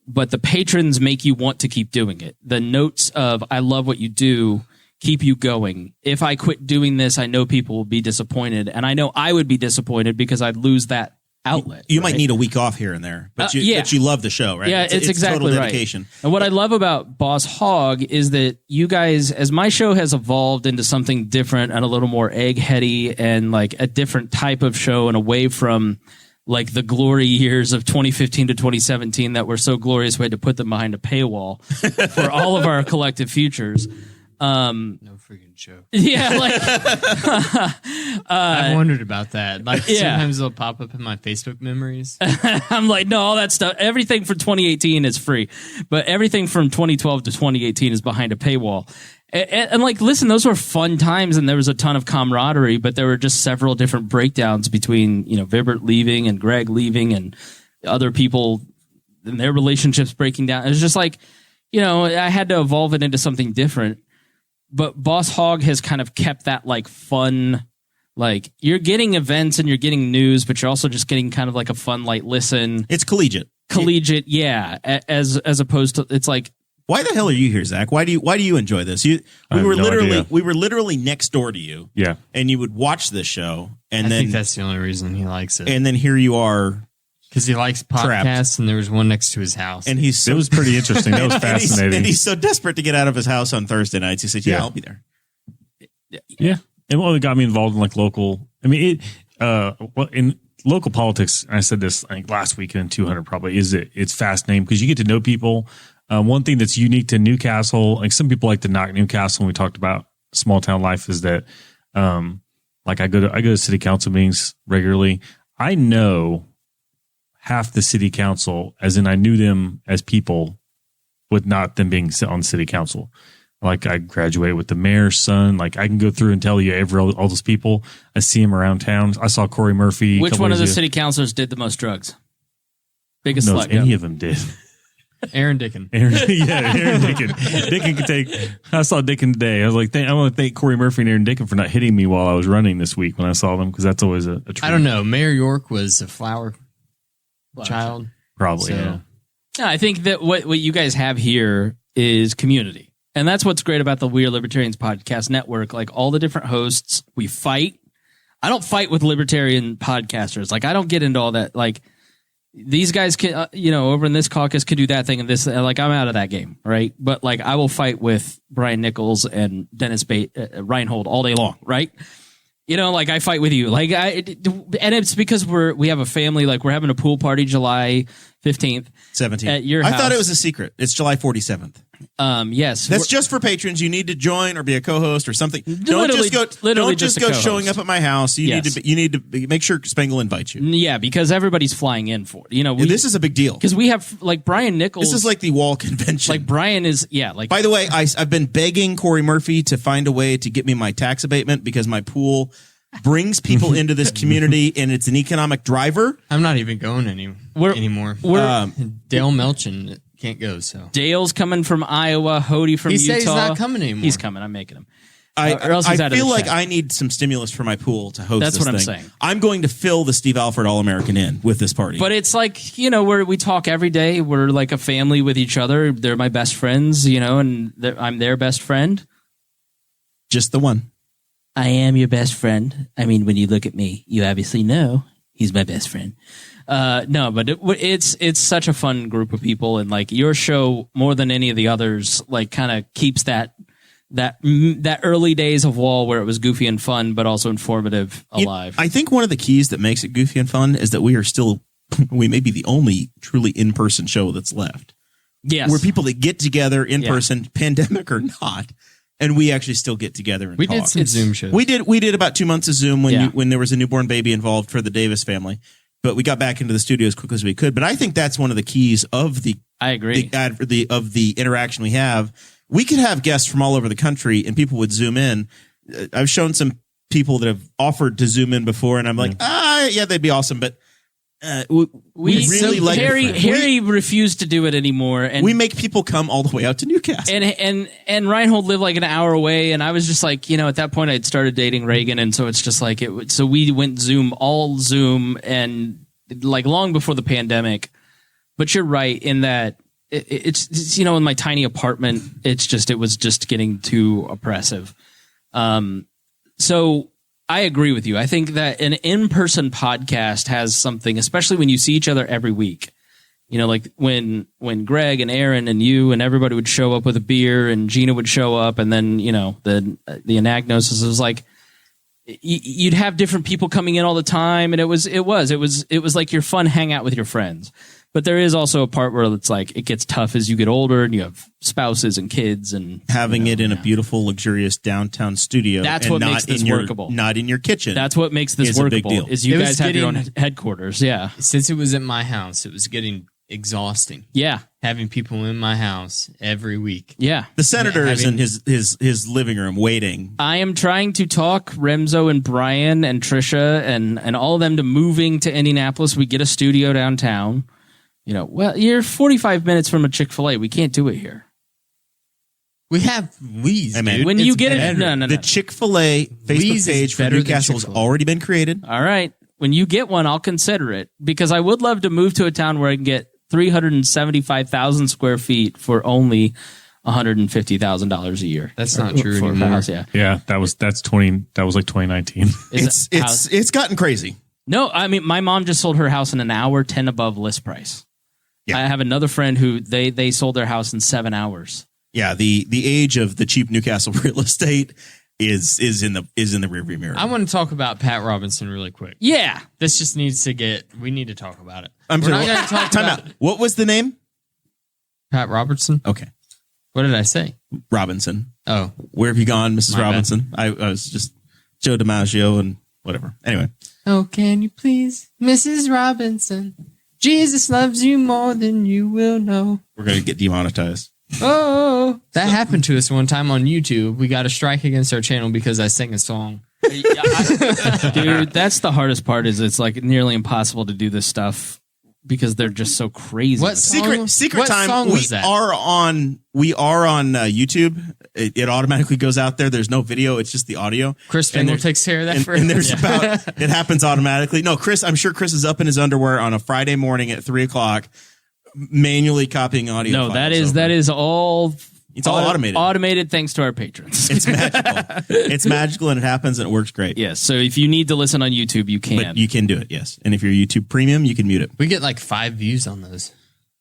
But the patrons make you want to keep doing it. The notes of "I love what you do" keep you going. If I quit doing this, I know people will be disappointed, and I know I would be disappointed because I'd lose that outlet. You might need a week off here and there, but you love the show, right? Yeah, it's exactly total dedication. Right. And what I love about Boss Hog is that you guys, as my show has evolved into something different and a little more eggheady and like a different type of show and away from like the glory years of 2015 to 2017 that were so glorious we had to put them behind a paywall for all of our collective futures. No freaking joke. Yeah, like I've wondered about that. Like sometimes they'll pop up in my Facebook memories. I'm like, no, all that stuff. Everything from 2018 is free, but everything from 2012 to 2018 is behind a paywall. And like, listen, those were fun times, and there was a ton of camaraderie, but there were just several different breakdowns between Vibert leaving and Greg leaving and other people and their relationships breaking down. It was just like, I had to evolve it into something different. But Boss Hog has kind of kept that like fun, like you're getting events and you're getting news, but you're also just getting kind of like a fun, light listen. It's collegiate. Yeah. As opposed to, it's like, why the hell are you here, Zach? Why do you enjoy this? We were literally next door to you. Yeah. And you would watch this show, and I think that's the only reason he likes it. And then here you are. Because he likes podcasts, trapped. And there was one next to his house. And it was pretty interesting. That was fascinating. And he's so desperate to get out of his house on Thursday nights. He said, I'll be there. Yeah. And it got me involved in like local, in local politics, I said this I think last week in 200 probably, it's fascinating because you get to know people. One thing that's unique to Newcastle, like some people like to knock Newcastle when we talked about small town life, is that like I go to city council meetings regularly. I know half the city council, as in I knew them as people with not them being on city council. Like I graduated with the mayor's son. Like I can go through and tell you all those people. I see them around town. I saw Corey Murphy. Which one of the city councilors did the most drugs? Biggest slut. Any of them did. Aaron Dickin. Aaron Dickin. Dickin could take. I saw Dickin today. I was like, I want to thank Corey Murphy and Aaron Dickin for not hitting me while I was running this week when I saw them, because that's always a treat. I don't know. Mayor York was a flower child. Probably. So. Yeah, I think that what you guys have here is community. And that's what's great about the We Are Libertarians podcast network. Like all the different hosts, we fight. I don't fight with libertarian podcasters. Like I don't get into all that. Like these guys can, over in this caucus could do that thing and this. Like I'm out of that game, right? But like I will fight with Brian Nichols and Dennis Reinhold all day long, right? Like I fight with you, like and it's because we have a family. Like we're having a pool party July 15th, 17th at your house. I thought it was a secret. It's July 47th. Yes, that's just for patrons. You need to join or be a co-host or something. Don't just go showing up at my house. You need to make sure Spangle invites you. Yeah, because everybody's flying in for it. This is a big deal because we have like Brian Nichols. This is like the wall convention. Like Brian is like. By the way, I've been begging Corey Murphy to find a way to get me my tax abatement because my pool brings people into this community and it's an economic driver. I'm not even going anymore. Dale Melchin can't go. So Dale's coming from Iowa. Hody from Utah. He said he's not coming anymore. He's coming. I'm making him. I feel like I need some stimulus for my pool to host. That's this what I'm thing. saying. I'm going to fill the Steve Alford All-American Inn with this party. But it's like, we talk every day. We're like a family with each other. They're my best friends, and I'm their best friend. Just the one. I am your best friend. I mean, when you look at me, you obviously know he's my best friend. No, but it's such a fun group of people, and like your show more than any of the others, like kind of keeps that early days of WHOL where it was goofy and fun, but also informative alive. I think one of the keys that makes it goofy and fun is that we may be the only truly in-person show that's left. Yes, we're people that get together in person, pandemic or not. And we actually still get together and talk. Did some Zoom shows. We did about 2 months of Zoom when there was a newborn baby involved for the Davis family. but we got back into the studio as quickly as we could. But I think that's one of the keys of I agree. of the interaction we have. We could have guests from all over the country and people would zoom in. I've shown some people that have offered to zoom in before, and I'm like, yeah, they'd be awesome. But we really like Harry refused to do it anymore, and we make people come all the way out to Newcastle. And Reinhold lived like an hour away, and I was just like, at that point I'd started dating Reagan, and so it's just like so we went all Zoom, and like long before the pandemic. But you're right in that it's in my tiny apartment, it was just getting too oppressive. So I agree with you. I think that an in-person podcast has something, especially when you see each other every week. Like when Greg and Aaron and you and everybody would show up with a beer, and Gina would show up, and then the anagnosis was like you'd have different people coming in all the time, and it was like your fun hangout with your friends. But there is also a part where it's like it gets tough as you get older and you have spouses and kids, and having it in a beautiful, luxurious downtown studio. That's what makes this workable. Not in your kitchen. That's what makes this workable. Is you guys have your own headquarters? Yeah. Since it was at my house, it was getting exhausting. Yeah. Having people in my house every week. Yeah. The senator is in his living room waiting. I am trying to talk Remzo and Brian and Trisha and all of them to moving to Indianapolis. We get a studio downtown. Well, you're 45 minutes from a Chick-fil-A. We can't do it here. We have Lee's, dude. When you get it, no. The Chick-fil-A Facebook page for Newcastle has already been created. All right. When you get one, I'll consider it, because I would love to move to a town where I can get 375,000 square feet for only $150,000 a year. That's not true for anymore. A house, yeah. Yeah, that was like 2019. It's gotten crazy. No, I mean, my mom just sold her house in an hour, 10 above list price. Yeah. I have another friend who they sold their house in 7 hours. Yeah, the age of the cheap Newcastle real estate is in the rearview mirror. I want to talk about Pat Robertson really quick. Yeah, this just needs to we need to talk about it. We're not going to talk about it. What was the name? Pat Robertson. Okay. What did I say? Robinson. Oh, where have you gone, Mrs. Robinson? I was just Joe DiMaggio and whatever. Anyway. Oh, can you please, Mrs. Robinson? Jesus loves you more than you will know. We're going to get demonetized. Oh, that happened to us one time on YouTube. We got a strike against our channel because I sang a song. Dude, that's the hardest part. Is it's like nearly impossible to do this stuff because they're just so crazy. What secret what time? Song was that? We are on YouTube. It automatically goes out there. There's no video. It's just the audio. Chris Spangle takes care of that for us. And there's it happens automatically. No, I'm sure Chris is up in his underwear on a Friday morning at 3:00, manually copying audio. No, that is all. It's all automated. Automated thanks to our patrons. It's magical. It's magical, and it happens, and it works great. Yes. So if you need to listen on YouTube, you can. But you can do it, yes. And if you're YouTube Premium, you can mute it. We get like 5 views on those.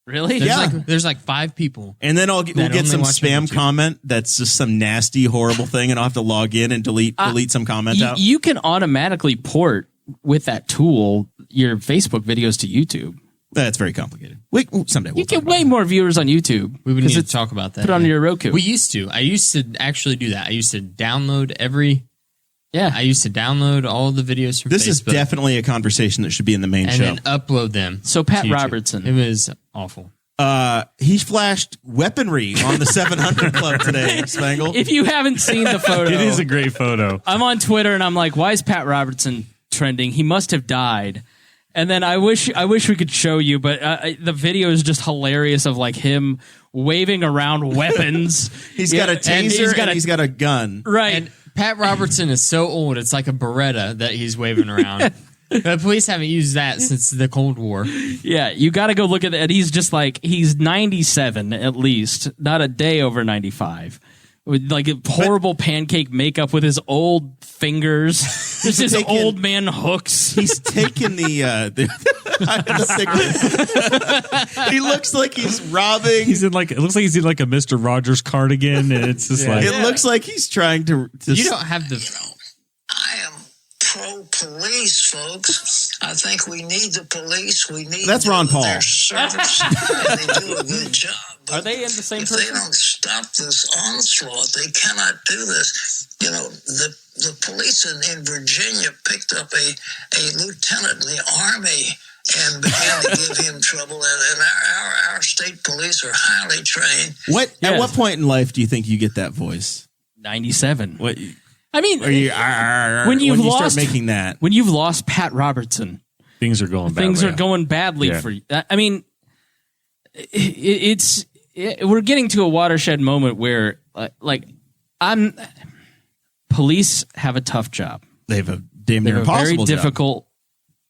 Really? There's like 5 people. And then we'll get some spam comment that's just some nasty, horrible thing, and I'll have to log in and delete some comment out. You can automatically port with that tool your Facebook videos to YouTube. That's very complicated. Someday we'll you get way more viewers on YouTube. We would need to talk about that. Put on your Roku. We used to. I used to actually do that. I used to download I used to download all the videos from this Facebook. This is definitely a conversation that should be in the main show. And then upload them. So Pat Robertson. It was awful. He flashed weaponry on the 700 Club today, Spangle. If you haven't seen the photo. It is a great photo. I'm on Twitter and I'm like, why is Pat Robertson trending? He must have died. And then I wish we could show you, but the video is just hilarious of like him waving around weapons. He's got a taser and he's got a gun. Right. And Pat Robertson is so old, it's like a Beretta that he's waving around. The police haven't used that since the Cold War. Yeah, you got to go look at that. He's just like, he's 97 at least, not a day over 95. With like horrible pancake makeup with his old fingers. Just his old man hooks. He's taken the he looks like he's robbing. It looks like he's in like a Mr. Rogers cardigan, and it's just like it looks like he's trying to you don't have the I am pro-police, folks. I think we need the police. We need That's Ron Paul. Their service. And they do a good job. Are they in the same if person? They don't stop this onslaught, they cannot do this. You know, the police in Virginia picked up a lieutenant in the Army and begin to give him trouble. And our state police are highly trained. At what point in life do you think you get that voice? 97. What? I mean, when you start making that, when you've lost Pat Robertson, things are going badly for you. I mean, we're getting to a watershed moment where, police have a tough job. They have a damn near impossible very difficult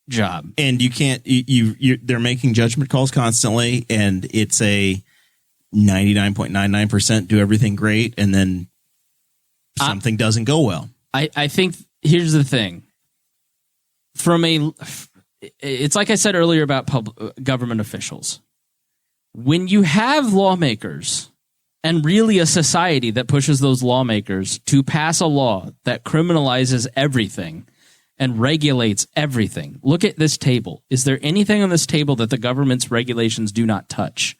job. And you can't. They're making judgment calls constantly, and it's a 99.99% do everything great, and then something doesn't go well. I think here's the thing. It's like I said earlier about government officials. When you have lawmakers and really a society that pushes those lawmakers to pass a law that criminalizes everything and regulates everything. Look at this table. Is there anything on this table that the government's regulations do not touch?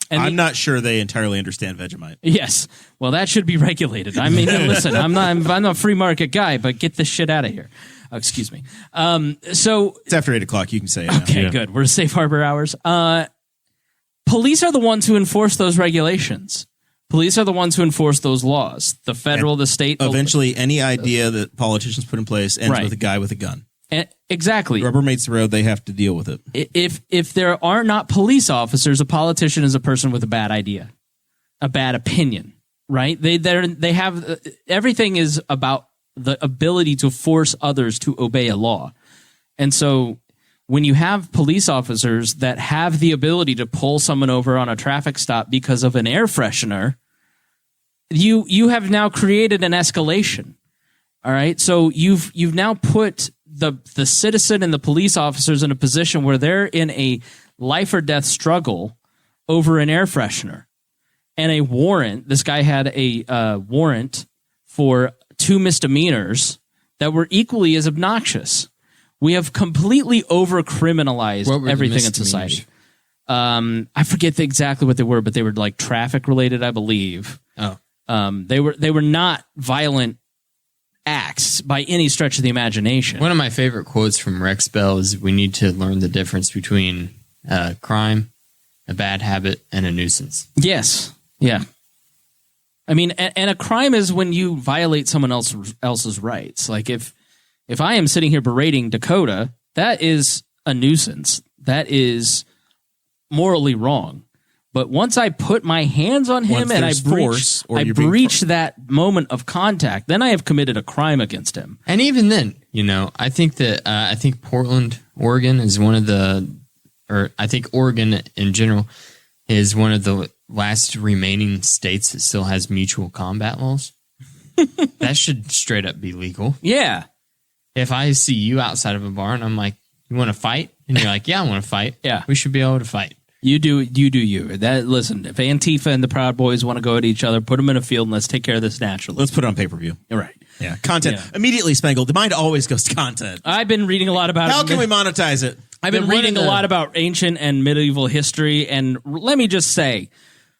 And I'm not sure they entirely understand Vegemite. Yes. Well, that should be regulated. I mean, listen, I'm not a free market guy, but get this shit out of here. Excuse me. So it's after 8 o'clock. You can say it. Okay, good. We're safe harbor hours. Police are the ones who enforce those regulations. Police are the ones who enforce those laws. The federal, the state. Eventually, any idea that politicians put in place ends with a guy with a gun. Exactly. Rubber meets the road. They have to deal with it. If there are not police officers, a politician is a person with a bad idea, a bad opinion, right? They have everything is about the ability to force others to obey a law. And so when you have police officers that have the ability to pull someone over on a traffic stop because of an air freshener, you have now created an escalation. All right. So you've now put the citizen and the police officers in a position where they're in a life or death struggle over an air freshener and a warrant. This guy had a warrant for 2 misdemeanors that were equally as obnoxious. We have completely over-criminalized everything in society. I forget exactly what they were, but they were like traffic related, I believe. Oh, they were not violent acts by any stretch of the imagination. One of my favorite quotes from Rex Bell is, "We need to learn the difference between crime, a bad habit, and a nuisance." Yes. Yeah. I mean, and a crime is when you violate someone else's rights. Like if I am sitting here berating Dakota, that is a nuisance. That is morally wrong. But once I put my hands on him and I breach that moment of contact, then I have committed a crime against him. And even then, I think that I think Portland, Oregon is I think Oregon in general is one of the last remaining states that still has mutual combat laws. That should straight up be legal. Yeah. If I see you outside of a bar and I'm like, "You want to fight?" And you're like, "Yeah, I want to fight." Yeah. We should be able to fight. You do you. Listen, if Antifa and the Proud Boys want to go at each other, put them in a field and let's take care of this naturally. Let's put it on pay-per-view. You're right. Yeah. Content. Yeah. Immediately, Spangle. The mind always goes to content. I've been reading a lot about How can we monetize it? I've been reading a lot about ancient and medieval history, and let me just say,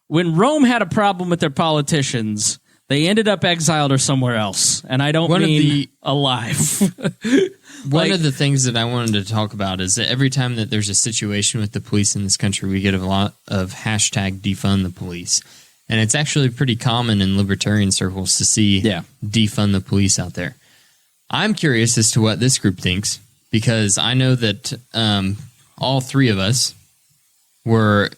when Rome had a problem with their politicians, they ended up exiled or somewhere else, and I don't mean alive. One of the things that I wanted to talk about is that every time that there's a situation with the police in this country, we get a lot of hashtag defund the police. And it's actually pretty common in libertarian circles to see defund the police out there. I'm curious as to what this group thinks, because I know that all three of us were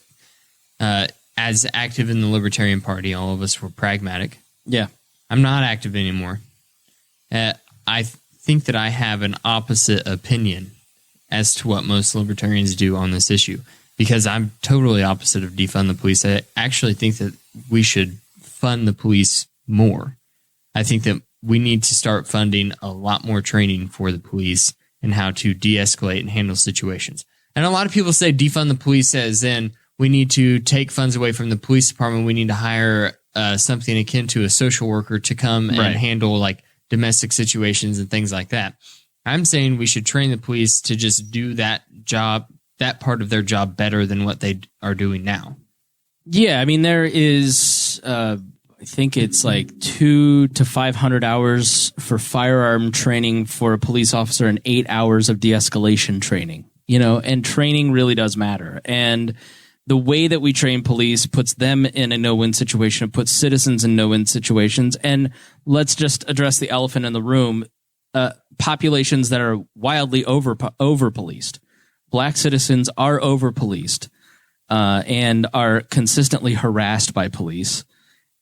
as active in the Libertarian Party. All of us were pragmatic. Yeah. I'm not active anymore. I think that I have an opposite opinion as to what most libertarians do on this issue, because I'm totally opposite of defund the police. I actually think that we should fund the police more. I think that we need to start funding a lot more training for the police and how to de-escalate and handle situations. And a lot of people say defund the police as in we need to take funds away from the police department. We need to hire something akin to a social worker to come and handle like domestic situations and things like that. I'm saying we should train the police to just do that job, that part of their job better than what they are doing now. Yeah, I mean, there is, I think it's like 200 to 500 hours for firearm training for a police officer and 8 hours of de-escalation training. and training really does matter. And the way that we train police puts them in a no-win situation, puts citizens in no-win situations. And let's just address the elephant in the room. Populations that are wildly over-policed. Black citizens are over-policed and are consistently harassed by police.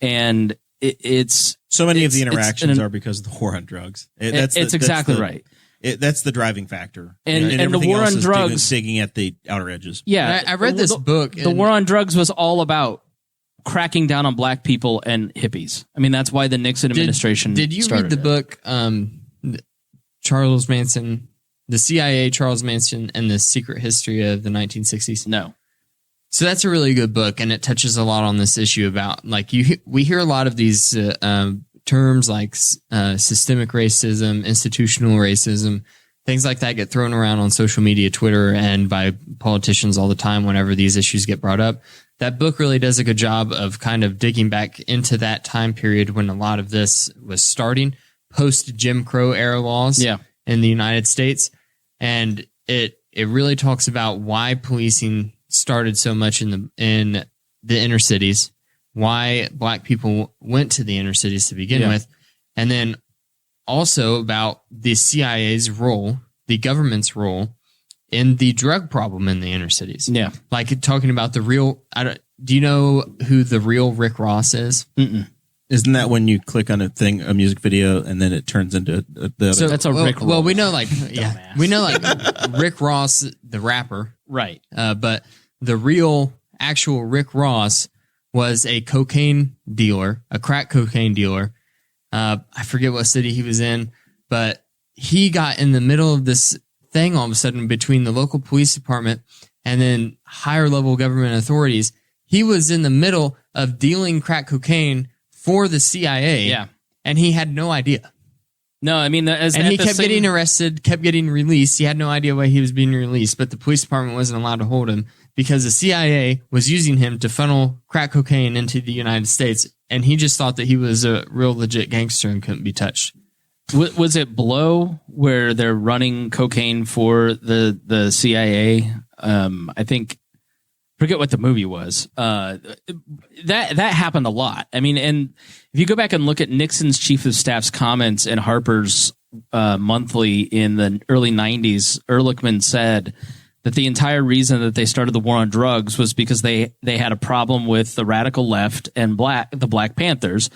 And it's... So many of the interactions are because of the war on drugs. That's exactly right. That's the driving factor. And the war on drugs... digging at the outer edges. Yeah. I read this book. The war on drugs was all about cracking down on black people and hippies. I mean, that's why the Nixon administration Did you read the book... Charles Manson, the CIA, Charles Manson, and the Secret History of the 1960s? No. So that's a really good book, and it touches a lot on this issue about, like, we hear a lot of these terms like systemic racism, institutional racism, things like that get thrown around on social media, Twitter, and by politicians all the time whenever these issues get brought up. That book really does a good job of kind of digging back into that time period when a lot of this was starting. Post Jim Crow era laws in the United States. And it really talks about why policing started so much in the inner cities, why black people went to the inner cities to begin with. And then also about the CIA's role, the government's role in the drug problem in the inner cities. Yeah. Like talking about the real, do you know who the real Rick Ross is? Mm-mm. Isn't that when you click on a music video, and then it turns into the other? So that's a Rick Ross. Well, we know we know Rick Ross, the rapper, right? But the real, actual Rick Ross was a cocaine dealer, a crack cocaine dealer. I forget what city he was in, but he got in the middle of this thing all of a sudden between the local police department and then higher level government authorities. He was in the middle of dealing crack cocaine for the CIA, and he had no idea. No, I mean, he kept getting arrested, kept getting released. He had no idea why he was being released, but the police department wasn't allowed to hold him because the CIA was using him to funnel crack cocaine into the United States, and he just thought that he was a real legit gangster and couldn't be touched. Was it Blow where they're running cocaine for the CIA? I think. Forget what the movie was. That happened a lot. I mean, and if you go back and look at Nixon's chief of staff's comments in Harper's Monthly in the early 90s, Ehrlichman said that the entire reason that they started the war on drugs was because they had a problem with the radical left and the Black Panthers.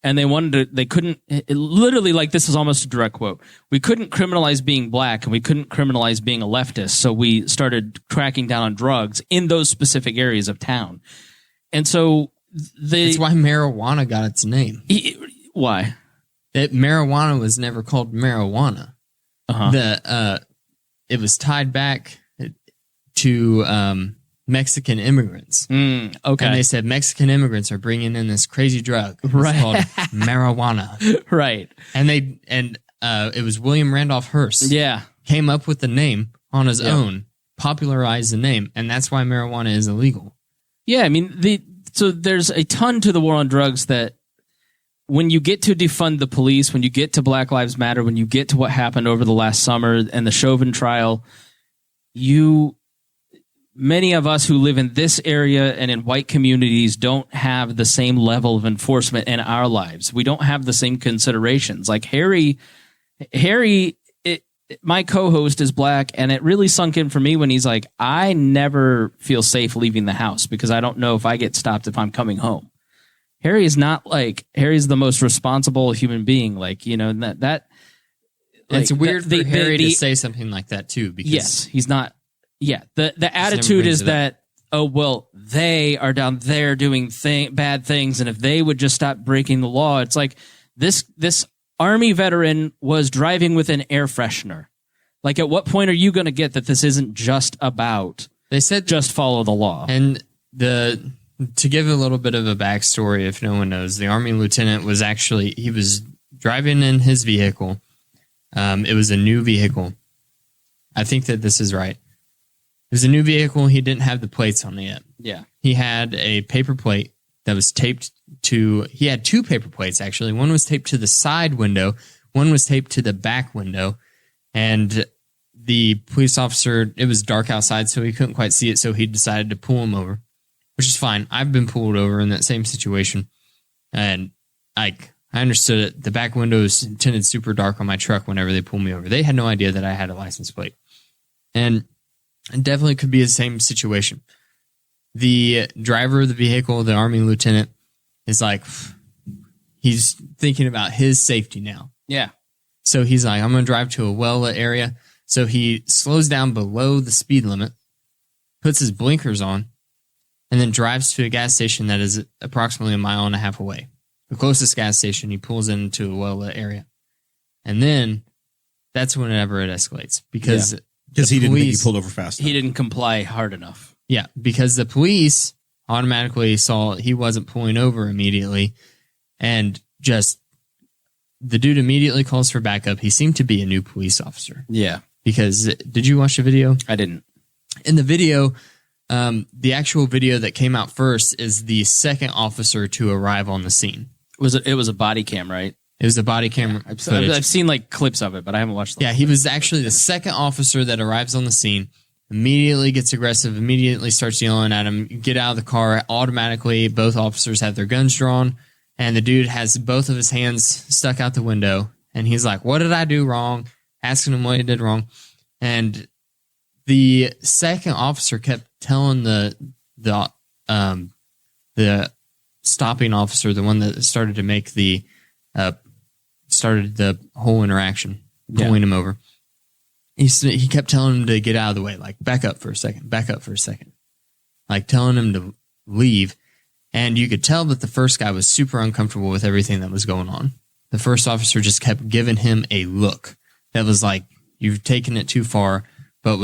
And they couldn't, literally, like, this is almost a direct quote. We couldn't criminalize being black and we couldn't criminalize being a leftist. So we started cracking down on drugs in those specific areas of town. And so that's why marijuana got its name. Why? Marijuana was never called marijuana. It was tied back to, Mexican immigrants. Okay. And they said Mexican immigrants are bringing in this crazy drug. It's called marijuana. Right. And it was William Randolph Hearst. Yeah. Came up with the name on his own, popularized the name, and that's why marijuana is illegal. Yeah, I mean, so there's a ton to the war on drugs that when you get to defund the police, when you get to Black Lives Matter, when you get to what happened over the last summer and the Chauvin trial, many of us who live in this area and in white communities don't have the same level of enforcement in our lives. We don't have the same considerations. Like Harry, my co-host is black, and it really sunk in for me when he's like, I never feel safe leaving the house because I don't know if I get stopped if I'm coming home. Harry is not like, Harry's the most responsible human being. Like, that it's weird for Harry to say something like that too, because yes, he's not. Yeah, the attitude is that, oh, well, they are down there doing bad things, and if they would just stop breaking the law, it's like this Army veteran was driving with an air freshener. Like, at what point are you going to get that this isn't just about, they said, just follow the law? And to give a little bit of a backstory, if no one knows, the Army lieutenant was he was driving in his vehicle. It was a new vehicle. I think that this is right. It was a new vehicle. He didn't have the plates on it yet. Yeah. He had a paper plate that was taped he had two paper plates, actually. One was taped to the side window. One was taped to the back window. And the police officer, it was dark outside, so he couldn't quite see it, so he decided to pull him over, which is fine. I've been pulled over in that same situation, and I understood it. The back window is tinted super dark on my truck whenever they pull me over. They had no idea that I had a license plate. And it definitely could be the same situation. The driver of the vehicle, the Army lieutenant, is like, he's thinking about his safety now. Yeah. So he's like, I'm going to drive to a well-lit area. So he slows down below the speed limit, puts his blinkers on, and then drives to a gas station that is approximately 1.5 miles away. The closest gas station, he pulls into a well-lit area. And then that's whenever it escalates. Because he didn't think he pulled over fast enough. He didn't comply hard enough. Yeah, because the police automatically saw he wasn't pulling over immediately, and just the dude immediately calls for backup. He seemed to be a new police officer. Yeah. Because, did you watch the video? I didn't. In the video, the actual video that came out first is the second officer to arrive on the scene. It was a body cam, right? It was a body camera footage. I've seen like clips of it, but I haven't watched. Yeah, he was actually the second officer that arrives on the scene. Immediately gets aggressive. Immediately starts yelling at him. Get out of the car. Automatically, both officers have their guns drawn, and the dude has both of his hands stuck out the window. And he's like, "What did I do wrong?" Asking him what he did wrong. And the second officer kept telling the stopping officer, the one that started to make started the whole interaction, pulling him over. He kept telling him to get out of the way, like back up for a second, like telling him to leave. And you could tell that the first guy was super uncomfortable with everything that was going on. The first officer just kept giving him a look that was like, you've taken it too far, but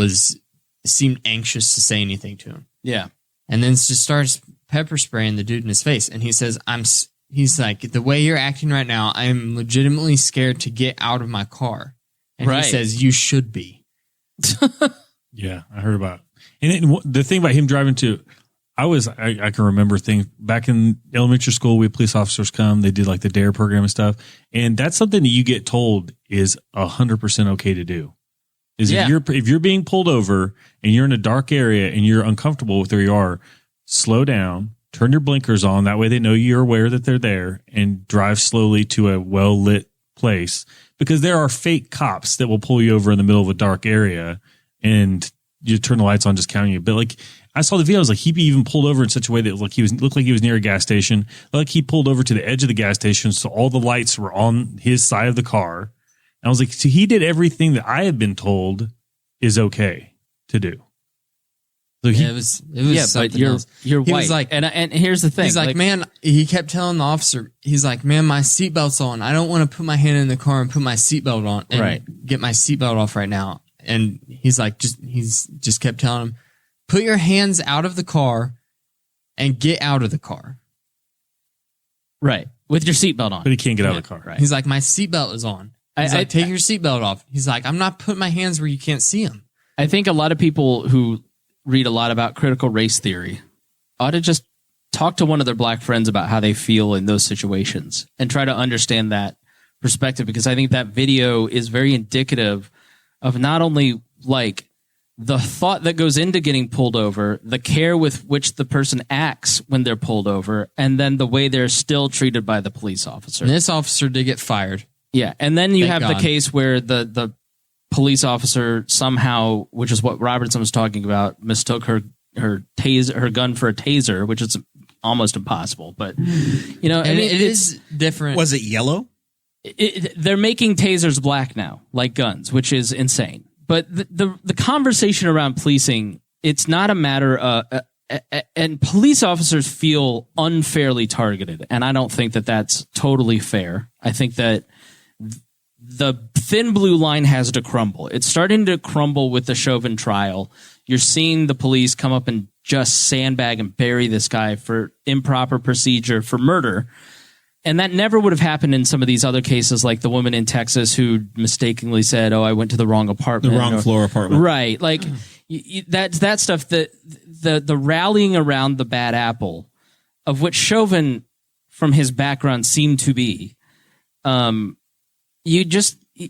seemed anxious to say anything to him. Yeah. And then just starts pepper spraying the dude in his face. And he says, he's like, the way you're acting right now, I am legitimately scared to get out of my car. And he says, you should be. Yeah, I heard about it. And the thing about him driving to, I can remember things back in elementary school. We had police officers come. They did like the DARE program and stuff. And that's something that you get told is 100% okay to do. If you're being pulled over and you're in a dark area and you're uncomfortable with where you are, slow down, turn your blinkers on. That way they know you're aware that they're there, and drive slowly to a well-lit place, because there are fake cops that will pull you over in the middle of a dark area and you turn the lights on just counting you. But like, I saw the video, I was like, he even pulled over in such a way that looked like he was near a gas station. Like he pulled over to the edge of the gas station, so all the lights were on his side of the car. And I was like, so he did everything that I had been told is okay to do. So it was but you're white. Was like, and here's the thing. He's like, man, he kept telling the officer, he's like, man, my seatbelt's on. I don't want to put my hand in the car and put my seatbelt on and get my seatbelt off right now. And he's like, he's just kept telling him, put your hands out of the car and get out of the car. Right. With your seatbelt on. But he can't get out of the car. Right. He's like, my seatbelt is on. He's like, take your seatbelt off. He's like, I'm not putting my hands where you can't see them. I think a lot of people who read a lot about critical race theory ought to just talk to one of their black friends about how they feel in those situations and try to understand that perspective, because I think that video is very indicative of not only like the thought that goes into getting pulled over, the care with which the person acts when they're pulled over, and then the way they're still treated by the police officer. And this officer did get fired. Yeah. And then you Thank have God. the case where the police officer somehow, which is what Robertson was talking about, mistook her gun for a taser, which is almost impossible. But you know, And I mean, it is different. Was it yellow? they're making tasers black now, like guns, which is insane. But the conversation around policing, it's not a matter and police officers feel unfairly targeted, and I don't think that that's totally fair. I think that the thin blue line has to crumble. It's starting to crumble with the Chauvin trial. You're seeing the police come up and just sandbag and bury this guy for improper procedure for murder. And that never would have happened in some of these other cases, like the woman in Texas who mistakenly said, "Oh, I went to the wrong apartment." The wrong floor apartment. Right. Like that stuff, the rallying around the bad apple, of which Chauvin, from his background, seemed to be.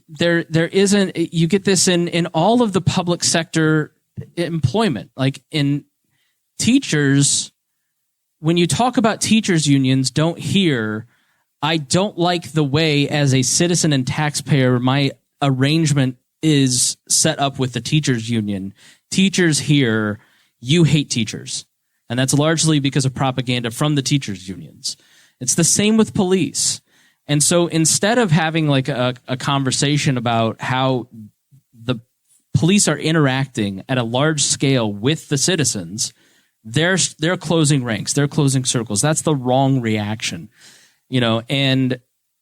there isn't. You get this in all of the public sector employment, like in teachers. When you talk about teachers unions, don't hear, I don't like the way as a citizen and taxpayer my arrangement is set up with the teachers union. Teachers hear, you hate teachers. And that's largely because of propaganda from the teachers unions. It's the same with police. And so instead of having like a conversation about how the police are interacting at a large scale with the citizens, they're closing ranks, they're closing circles. That's the wrong reaction, and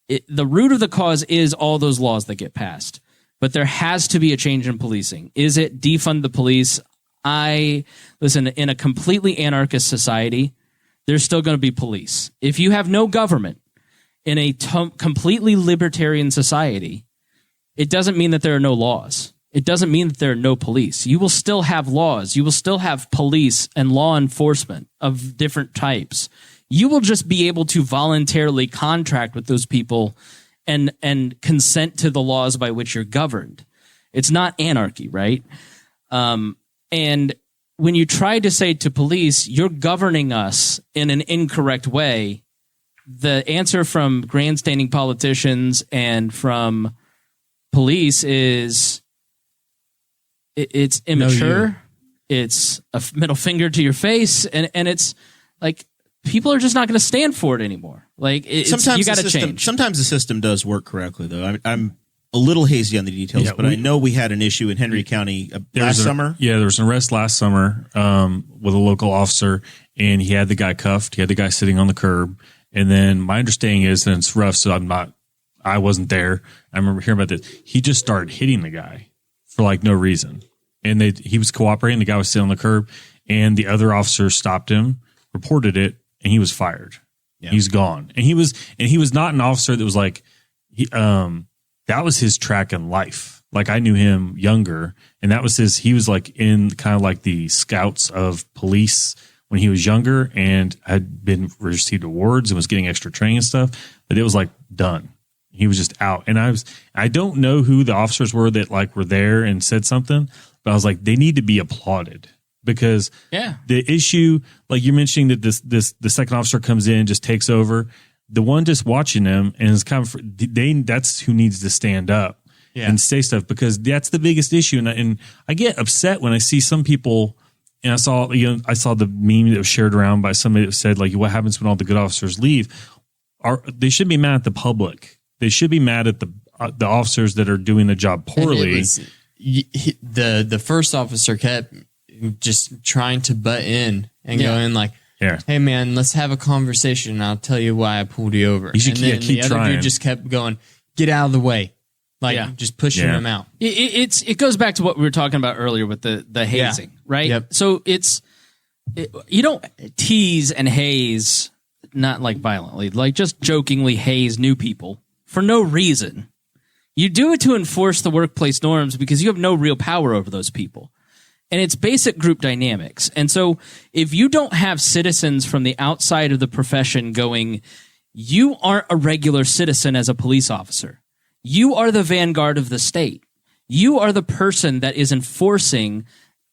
the root of the cause is all those laws that get passed. But there has to be a change in policing. Is it defund the police? Listen, in a completely anarchist society, there's still going to be police. If you have no government in a completely libertarian society, it doesn't mean that there are no laws. It doesn't mean that there are no police. You will still have laws. You will still have police and law enforcement of different types. You will just be able to voluntarily contract with those people and consent to the laws by which you're governed. It's not anarchy, right? And when you try to say to police, you're governing us in an incorrect way, the answer from grandstanding politicians and from police is it's immature. It's a middle finger to your face. And it's like, people are just not going to stand for it anymore. Like, sometimes you got to change. Sometimes the system does work correctly, though. I'm a little hazy on the details, but I know we had an issue in Henry County last summer. Yeah, there was an arrest last summer with a local officer, and he had the guy cuffed. He had the guy sitting on the curb. And then my understanding is, and it's rough, so I wasn't there. I remember hearing about this. He just started hitting the guy for like no reason. And he was cooperating. The guy was sitting on the curb, and the other officer stopped him, reported it, and he was fired. Yeah. He's gone. And he was not an officer that was like, that was his track in life. Like, I knew him younger, and that was he was like in kind of like the scouts of police when he was younger, and had been received awards and was getting extra training and stuff, but it was like done. He was just out. And I don't know who the officers were that like were there and said something, but I was like, they need to be applauded, because the issue, like you're mentioning, that the second officer comes in, just takes over. The one just watching them and is kind of, that's who needs to stand up and say stuff, because that's the biggest issue. And I get upset when I see some people, and I saw the meme that was shared around by somebody that said, like, what happens when all the good officers leave? They should be mad at the public. They should be mad at the officers that are doing the job poorly. The first officer kept just trying to butt in and going like, hey man, let's have a conversation and I'll tell you why I pulled you over. You should and then keep the other trying. dude just kept going, get out of the way. Like just pushing him out. It goes back to what we were talking about earlier with the hazing, right? Yep. So you don't tease and haze, not like violently, like just jokingly haze new people for no reason. You do it to enforce the workplace norms because you have no real power over those people. And it's basic group dynamics. And so if you don't have citizens from the outside of the profession going, you aren't a regular citizen as a police officer. You are the vanguard of the state. You are the person that is enforcing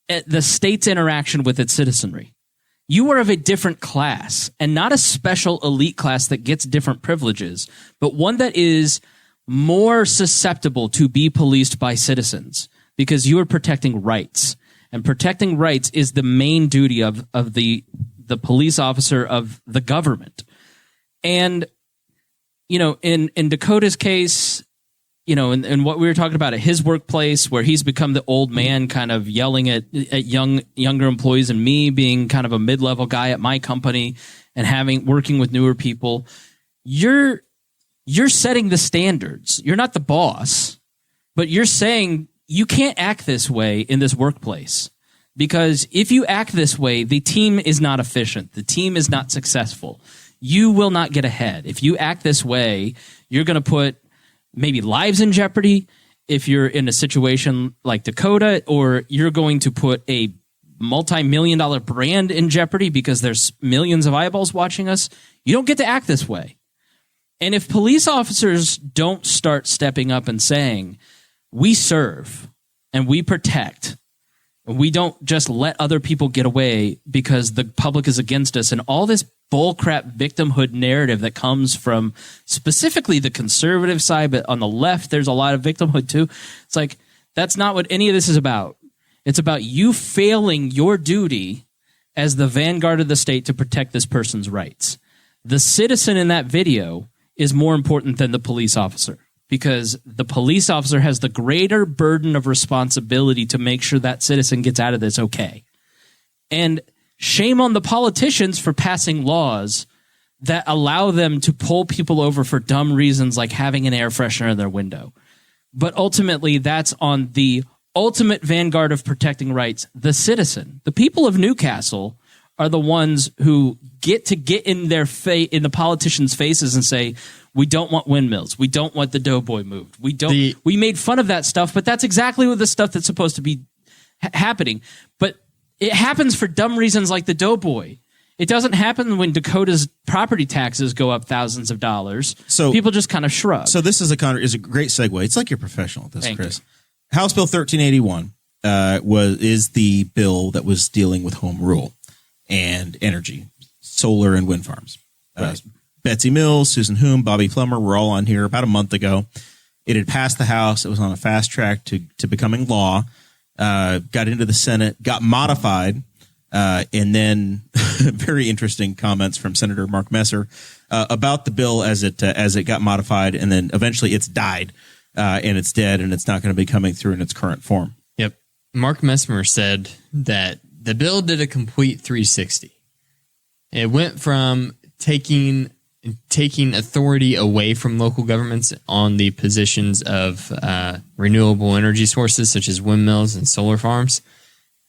the state's interaction with its citizenry. You are of a different class, and not a special elite class that gets different privileges, but one that is more susceptible to be policed by citizens because you are protecting rights. And protecting rights is the main duty of the police officer of the government. And, in Dakota's case, and what we were talking about at his workplace, where he's become the old man kind of yelling at younger employees, and me being kind of a mid-level guy at my company and working with newer people, you're setting the standards. You're not the boss, but you're saying you can't act this way in this workplace, because if you act this way, the team is not efficient. The team is not successful. You will not get ahead. If you act this way, you're going to put maybe lives in jeopardy if you're in a situation like Dakota, or you're going to put a multi-million-dollar brand in jeopardy because there's millions of eyeballs watching us. You don't get to act this way. And if police officers don't start stepping up and saying, we serve and we protect, we don't just let other people get away because the public is against us, and all this bullcrap victimhood narrative that comes from specifically the conservative side, but on the left, there's a lot of victimhood too. It's like, that's not what any of this is about. It's about you failing your duty as the vanguard of the state to protect this person's rights. The citizen in that video is more important than the police officer, because the police officer has the greater burden of responsibility to make sure that citizen gets out of this okay. And shame on the politicians for passing laws that allow them to pull people over for dumb reasons like having an air freshener in their window. But ultimately, that's on the ultimate vanguard of protecting rights, the citizen. The people of Newcastle are the ones who get in their in the politicians' faces and say, we don't want windmills. We don't want the doughboy moved. We made fun of that stuff, but that's exactly what the stuff that's supposed to be happening. But it happens for dumb reasons like the doughboy. It doesn't happen when Dakota's property taxes go up thousands of dollars. So people just kind of shrug. So this is a great segue. It's like you're professional at this, Thank Chris. you. House Bill 1381 is the bill that was dealing with home rule and energy, solar and wind farms. Right. Betsy Mills, Susan Hume, Bobby Plummer were all on here about a month ago. It had passed the House. It was on a fast track to becoming law. Got into the Senate, got modified, and then very interesting comments from Senator Mark Messer about the bill as it got modified, and then eventually it's died and it's dead, and it's not going to be coming through in its current form. Yep. Mark Mesmer said that the bill did a complete 360. It went from taking authority away from local governments on the positions of renewable energy sources such as windmills and solar farms,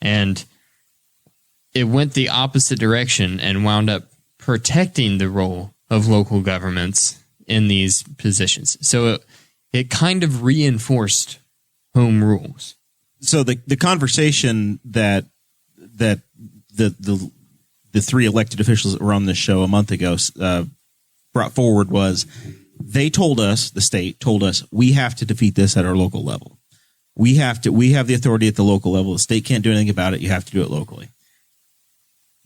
and it went the opposite direction and wound up protecting the role of local governments in these positions. So it kind of reinforced home rules. So the conversation that the three elected officials that were on this show a month ago brought forward was the state told us, we have to defeat this at our local level. We have the authority at the local level. The state can't do anything about it. You have to do it locally.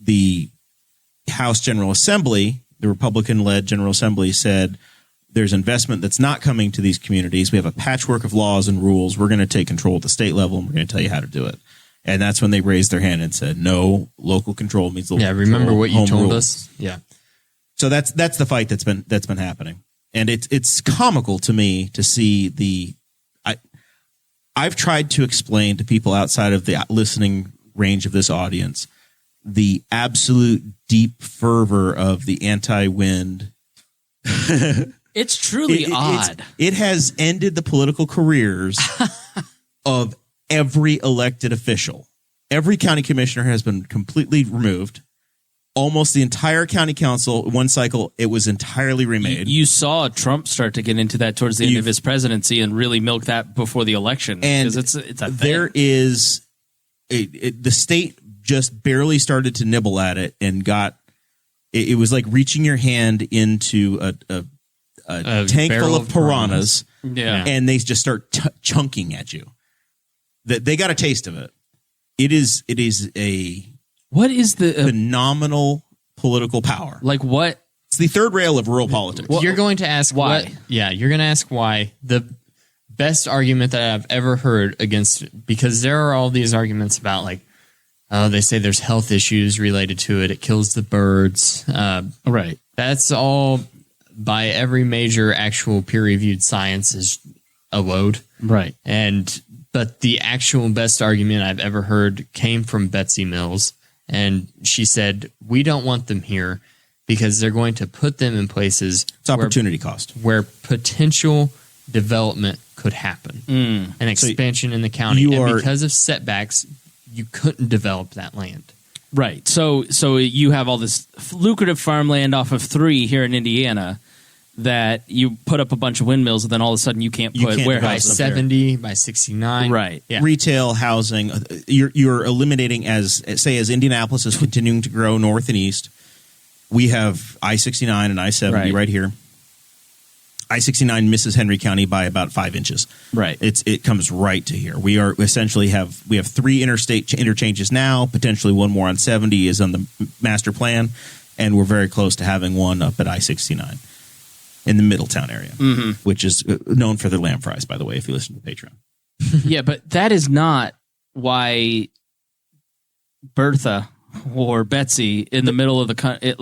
The House General Assembly, the Republican-led General Assembly, said there's investment that's not coming to these communities. We have a patchwork of laws and rules. We're going to take control at the state level, and we're going to tell you how to do it. And that's when they raised their hand and said, no, local control means local control. Yeah, remember what you told rules. us? Yeah. So that's the fight that's been happening. And it's comical to me to see I've tried to explain to people outside of the listening range of this audience the absolute deep fervor of the anti-wind. It's truly odd. It has ended the political careers of every elected official. Every county commissioner has been completely removed. Almost the entire county council, one cycle, it was entirely remade. You saw Trump start to get into that towards the end of his presidency and really milk that before the election. And it's a thing. There is the state just barely started to nibble at it and got it was like reaching your hand into a tank full of piranhas, and they just start chunking at you. That they got a taste of it. It is a what is the phenomenal political power? Like what? It's the third rail of rural politics. Well, you're going to ask why? You're going to ask why. The best argument that I've ever heard against, because there are all these arguments about like, they say there's health issues related to it. It kills the birds. Right. That's all by every major actual peer-reviewed science is a load. Right. But the actual best argument I've ever heard came from Betsy Mills. And she said, we don't want them here because they're going to put them in places. It's opportunity cost. Where potential development could happen. An expansion in the county. Because of setbacks, you couldn't develop that land. Right. So you have all this lucrative farmland off of 3 here in Indiana that you put up a bunch of windmills and then all of a sudden you can't put warehouses by 70, by 69. Right. Yeah. Retail, housing. You're eliminating as Indianapolis is continuing to grow north and east. We have I-69 and I-70 right here. I-69 misses Henry County by about 5 inches. Right. It comes right to here. We are essentially have 3 interstate interchanges now. Potentially one more on 70 is on the master plan, and we're very close to having one up at I-69 in the Middletown area, which is known for their lamb fries, by the way, if you listen to Patreon. Yeah, but that is not why Bertha or Betsy in the middle of the country,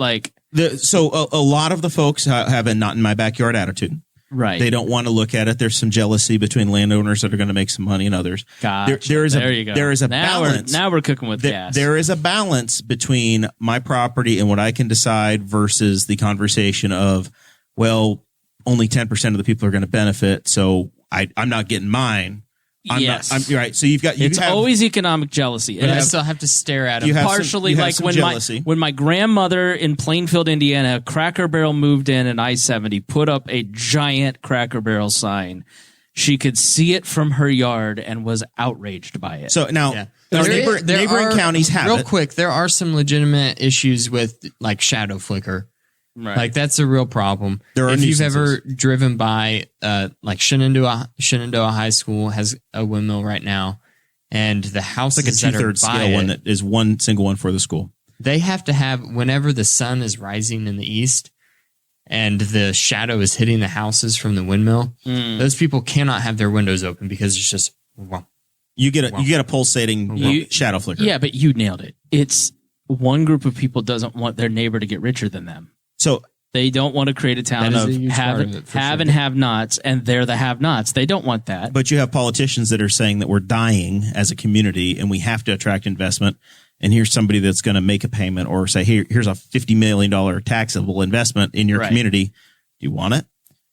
So a lot of the folks have a not in my backyard attitude. right. They don't want to look at it. There's some jealousy between landowners that are going to make some money and others. Gotcha. There is you go. There is a now balance. Now we're cooking with gas. There is a balance between my property and what I can decide versus the conversation of, well, only 10% of the people are going to benefit, so I'm not getting mine. Yes. You're right. So it's always economic jealousy. But I still have to stare at him. Partially like when my grandmother in Plainfield, Indiana, Cracker Barrel moved in and I-70 put up a giant Cracker Barrel sign. She could see it from her yard and was outraged by it. So now neighboring counties have real it. quick. There are some legitimate issues with like shadow flicker. Right. Like that's a real problem. There are if you've nuisances. ever driven by, like Shenandoah High School has a windmill right now, and the houses It's like a 2/3 scale one that is one single one for the school. They have to have whenever the sun is rising in the east and the shadow is hitting the houses from the windmill. Those people cannot have their windows open because it's just. You get a pulsating shadow flicker. Yeah, but you nailed it. It's one group of people doesn't want their neighbor to get richer than them. So they don't want to create a town That is of a huge have part of it, for and sure. have-nots, and they're the have-nots. They don't want that. But you have politicians that are saying that we're dying as a community and we have to attract investment. And here's somebody that's going to make a payment or say, hey, here's a $50 million taxable investment in your community. Do you want it?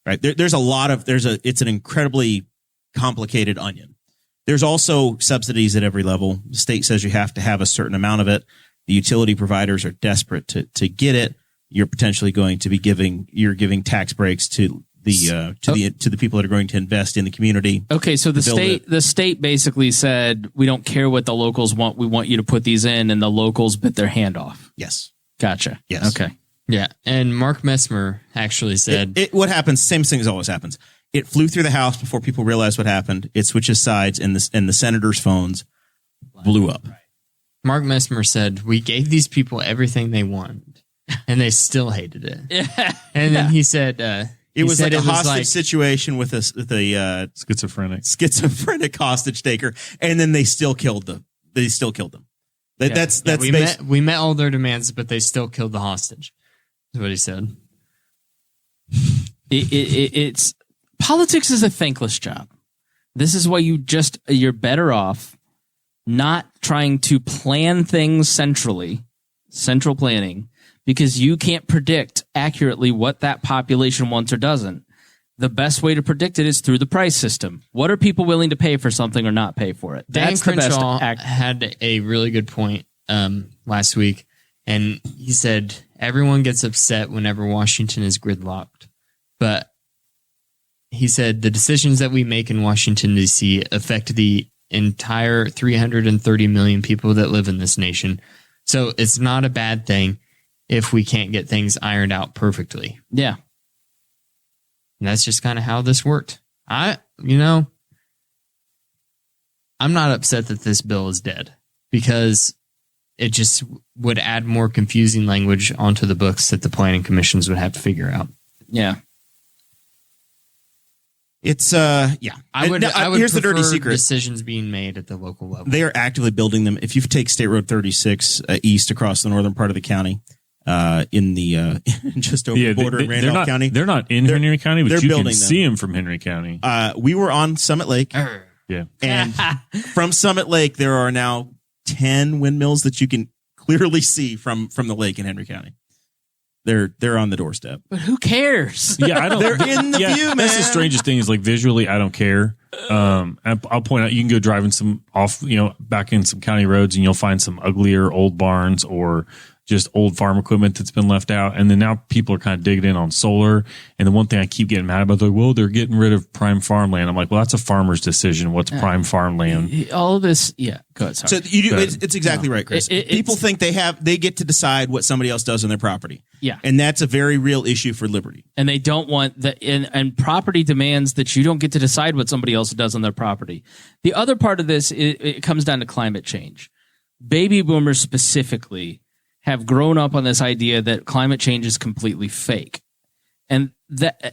Right. It's an incredibly complicated onion. There's also subsidies at every level. The state says you have to have a certain amount of it. The utility providers are desperate to get it. You're potentially going to be giving tax breaks to the people that are going to invest in the community. Okay, so the state basically said, we don't care what the locals want. We want you to put these in, and the locals bit their hand off. Yes. Gotcha. Yes. Okay. Yeah, and Mark Messmer actually said what happens. Same thing as always happens. It flew through the House before people realized what happened. It switches sides, and the senators' phones blew up. Mark Messmer said we gave these people everything they wanted, and they still hated it. Yeah. And then he said It was like a hostage situation with a schizophrenic hostage taker, and then they still killed them. We met all their demands, but they still killed the hostage. Is what he said. It's politics is a thankless job. This is why you're better off not trying to plan things central planning, because you can't predict accurately what that population wants or doesn't. The best way to predict it is through the price system. What are people willing to pay for something or not pay for it? Dan Crenshaw had a really good point last week, and he said everyone gets upset whenever Washington is gridlocked, but he said the decisions that we make in Washington, D.C. affect the entire 330 million people that live in this nation. So it's not a bad thing if we can't get things ironed out perfectly. Yeah. And that's just kind of how this worked. I'm not upset that this bill is dead, because it just would add more confusing language onto the books that the planning commissions would have to figure out. Yeah. It's yeah. I would here's the dirty secret. Decisions being made at the local level. They are actively building them. If you take State Road 36 east across the northern part of the county, in the just over the border in Randolph County, they're not in Henry County, but you can see them from Henry County. We were on Summit Lake, yeah, and from Summit Lake there are now 10 windmills that you can clearly see from the lake in Henry County. They're on the doorstep. But who cares? Yeah, I don't. They're in the view, man. That's the strangest thing is, like, visually, I don't care. I'll point out, you can go driving some back in some county roads, and you'll find some uglier old barns or just old farm equipment that's been left out. And then now people are kind of digging in on solar. And the one thing I keep getting mad about, like, well, they're getting rid of prime farmland. I'm like, well, that's a farmer's decision. What's prime farmland? All of this, yeah. Go ahead. Sorry. So it's exactly right, Chris. People think they get to decide what somebody else does on their property. Yeah. And that's a very real issue for liberty. And they don't want that. And property demands that you don't get to decide what somebody else does on their property. The other part of this, it comes down to climate change. Baby boomers specifically have grown up on this idea that climate change is completely fake. And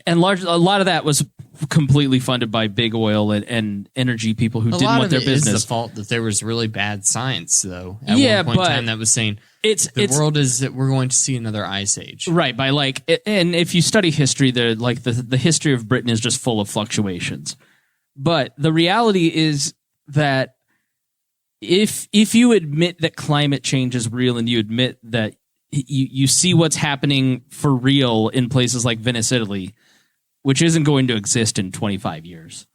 a lot of that was completely funded by big oil and energy people who didn't want their business. Is the fault that there was really bad science, though. At Yeah, one point in but time, that was saying the world is that we're going to see another ice age. Right. And if you study history, the history of Britain is just full of fluctuations. But the reality is that if you admit that climate change is real and you admit that you see what's happening for real in places like Venice, Italy, which isn't going to exist in 25 years.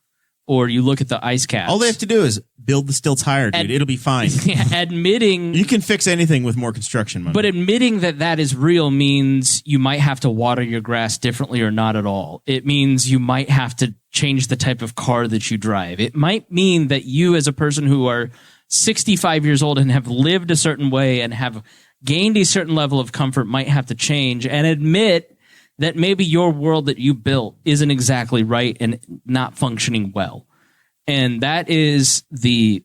Or you look at the ice caps. All they have to do is build the stilts higher, dude. It'll be fine. Admitting... You can fix anything with more construction money. But admitting that is real means you might have to water your grass differently or not at all. It means you might have to change the type of car that you drive. It might mean that you, as a person who are 65 years old and have lived a certain way and have gained a certain level of comfort, might have to change and admit that maybe your world that you built isn't exactly right and not functioning well. And that is the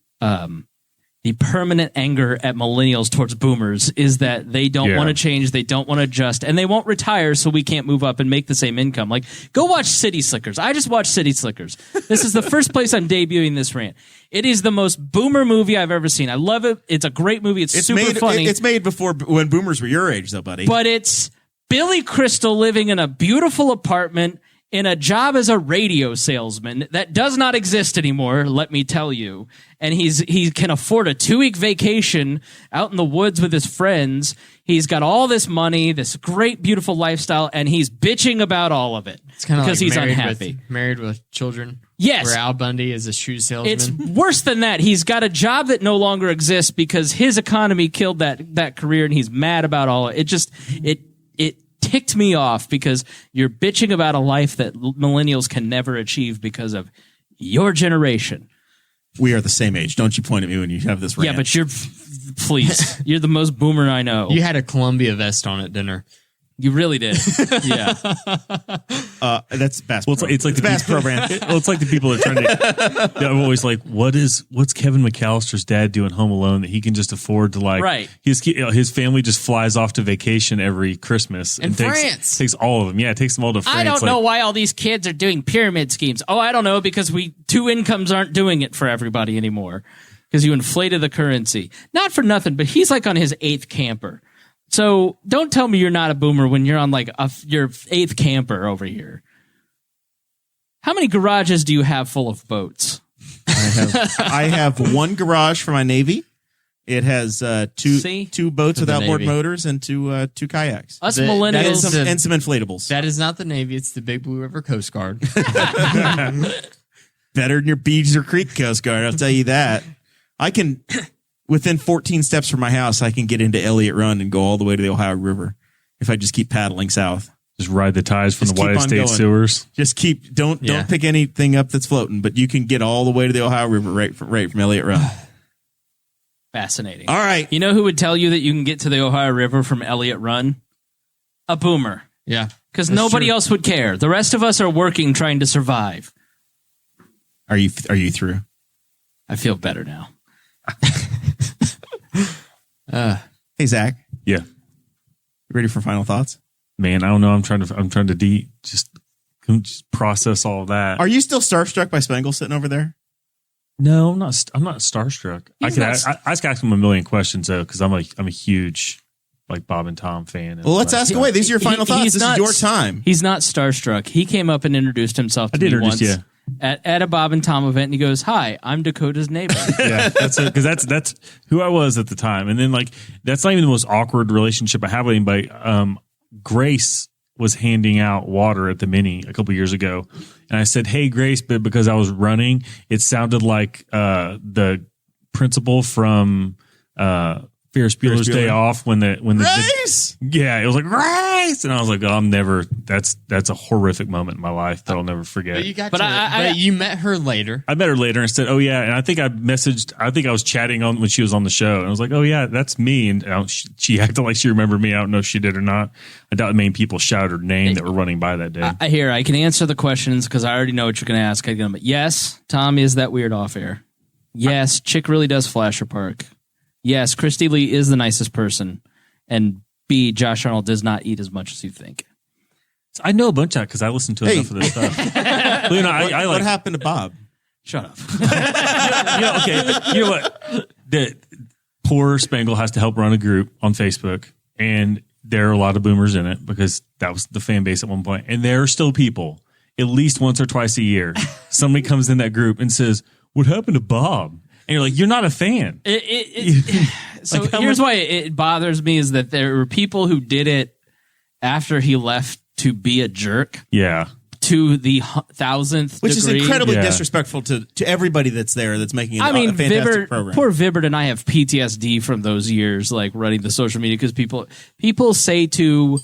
permanent anger at millennials towards boomers, is that they don't want to change, they don't want to adjust, and they won't retire so we can't move up and make the same income. Like, go watch City Slickers. I just watched City Slickers. This is the first place I'm debuting this rant. It is the most boomer movie I've ever seen. I love it. It's a great movie. It's super funny. It's made before when boomers were your age, though, buddy. But it's Billy Crystal living in a beautiful apartment in a job as a radio salesman that does not exist anymore, let me tell you. And he can afford a 2-week vacation out in the woods with his friends. He's got all this money, this great, beautiful lifestyle, and he's bitching about all of it. It's kind of because like he's unhappy. Married with children. Yes. Where Al Bundy is a shoe salesman. It's worse than that. He's got a job that no longer exists because his economy killed that career, and he's mad about all it. It ticked me off because you're bitching about a life that millennials can never achieve because of your generation. We are the same age. Don't you point at me when you have this rant. Yeah, but please, you're the most boomer I know. You had a Columbia vest on at dinner. You really did. Yeah. That's basketball. Well, it's like the bass program. It's like the people that are trying to. I'm always like, what's Kevin McAllister's dad doing Home Alone that he can just afford to like? Right. His family just flies off to vacation every Christmas and takes all of them. Yeah, it takes them all to France. I don't know why all these kids are doing pyramid schemes. Oh, I don't know, because two incomes aren't doing it for everybody anymore because you inflated the currency. Not for nothing, but he's like on his 8th camper. So don't tell me you're not a boomer when you're on like your 8th camper over here. How many garages do you have full of boats? I have one garage for my Navy. It has two boats with outboard motors and two kayaks. Us millennials and some inflatables. That is not the Navy. It's the Big Blue River Coast Guard. Better than your Beezer Creek Coast Guard, I'll tell you that. I can... Within 14 steps from my house, I can get into Elliott Run and go all the way to the Ohio River if I just keep paddling south. Just ride the ties from the White State sewers. Just don't pick anything up that's floating, but you can get all the way to the Ohio River right from Elliott Run. Fascinating. All right. You know who would tell you that you can get to the Ohio River from Elliott Run? A boomer. Yeah. Because nobody else would care. The rest of us are working, trying to survive. Are you through? I feel better now. Hey, Zach. Yeah. You ready for final thoughts? Man, I don't know. I'm trying to just process all of that. Are you still starstruck by Spangle sitting over there? No, I'm not. I'm not starstruck. I can ask him a million questions though, because I'm a huge like Bob and Tom fan. Well, let's ask away. These are your final thoughts. This is your time. He's not starstruck. He came up and introduced himself to me once. Yeah. At a Bob and Tom event, and he goes, "Hi, I'm Dakota's neighbor." Yeah, that's who I was at the time. And then like that's not even the most awkward relationship I have with anybody. Grace was handing out water at the Mini a couple years ago, and I said, "Hey, Grace," but because I was running, it sounded like the principal from Ferris Bueller's Bueller. Day Off when the Race! yeah, it was like race, and I was like, oh, I'm never. That's a horrific moment in my life that I'll never forget. But you got But but you met her later. I met her later and said, oh yeah, and I think I was chatting on when she was on the show, and I was like, oh yeah, that's me, and she acted like she remembered me. I don't know if she did or not. I doubt many people shouted her name that were running by that day. I can answer the questions because I already know what you're going to ask. But yes, Tom is that weird off air. Yes, Chick really does flash her park. Yes, Christy Lee is the nicest person. And B, Josh Arnold does not eat as much as you think. I know a bunch of that because I listen to enough of this stuff. But, What happened to Bob? Shut up. Okay. You know what? The poor Spangle has to help run a group on Facebook, and there are a lot of boomers in it because that was the fan base at one point. And there are still people, at least once or twice a year, somebody comes in that group and says, "What happened to Bob?" And you're like, "You're not a fan." So here's why it bothers me is that there were people who did it after he left to be a jerk. Yeah. To the 1,000th Which degree. is incredibly Yeah. disrespectful to everybody that's there that's making I mean, a fantastic program. poor Vibbert and I have PTSD from those years, like running the social media, because people say to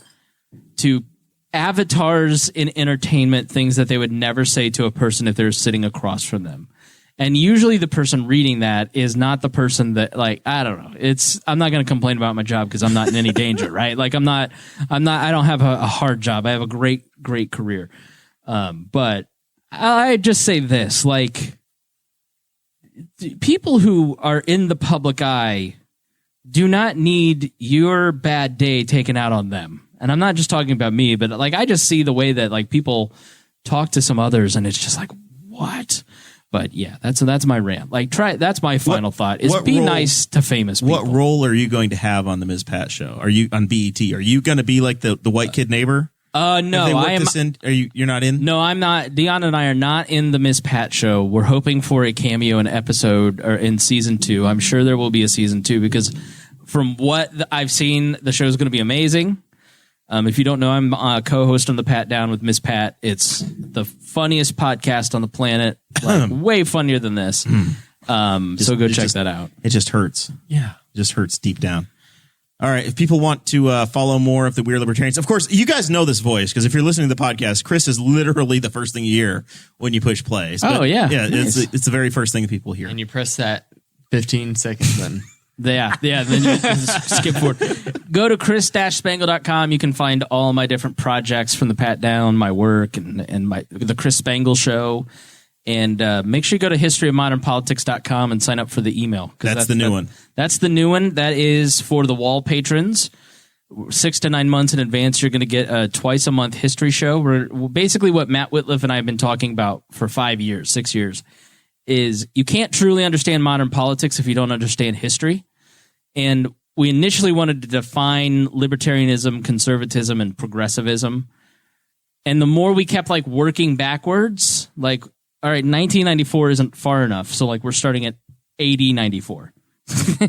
avatars in entertainment things that they would never say to a person if they're sitting across from them. And usually the person reading that is not the person that, like, I don't know. I'm not going to complain about my job because I'm not in any danger, right? Like I don't have a hard job. I have a great career. But I just say this, like, people who are in the public eye do not need your bad day taken out on them. And I'm not just talking about me, but like, I just see the way that like people talk to some others and it's just like, what? But yeah, that's my rant. Like, that's my final thought is be nice to famous people. What role are you going to have on the Ms. Pat show? Are you on BET? Are you going to be like the white kid neighbor? No, I am. You're not in? No, I'm not. Dion and I are not in the Miss Pat show. We're hoping for a cameo in episode or in season 2. I'm sure there will be a season 2 because from what I've seen, the show is going to be amazing. If you don't know, I'm a co-host on the Pat Down with Miss Pat. It's the funniest podcast on the planet, like, way funnier than this. So go check that out. It just hurts. Yeah, it just hurts deep down. All right. If people want to follow more of the Weird Libertarians, of course, you guys know this voice because if you're listening to the podcast, Chris is literally the first thing you hear when you push play. Yeah, nice. It's the very first thing that people hear. And you press that 15 seconds button. Yeah. Then you just skip forward. Go to chris-spangle.com. You can find all my different projects from the Pat Down, my work, and the Chris Spangle Show. And make sure you go to historyofmodernpolitics.com and sign up for the email. That's the new one. That's the new one. That is for the wall patrons. 6 to 9 months in advance, you're going to get a twice a month history show. We're basically what Matt Whitliff and I have been talking about for 6 years. Is you can't truly understand modern politics if you don't understand history. And we initially wanted to define libertarianism, conservatism, and progressivism. And the more we kept like working backwards, like, all right, 1994 isn't far enough. So like we're starting at 94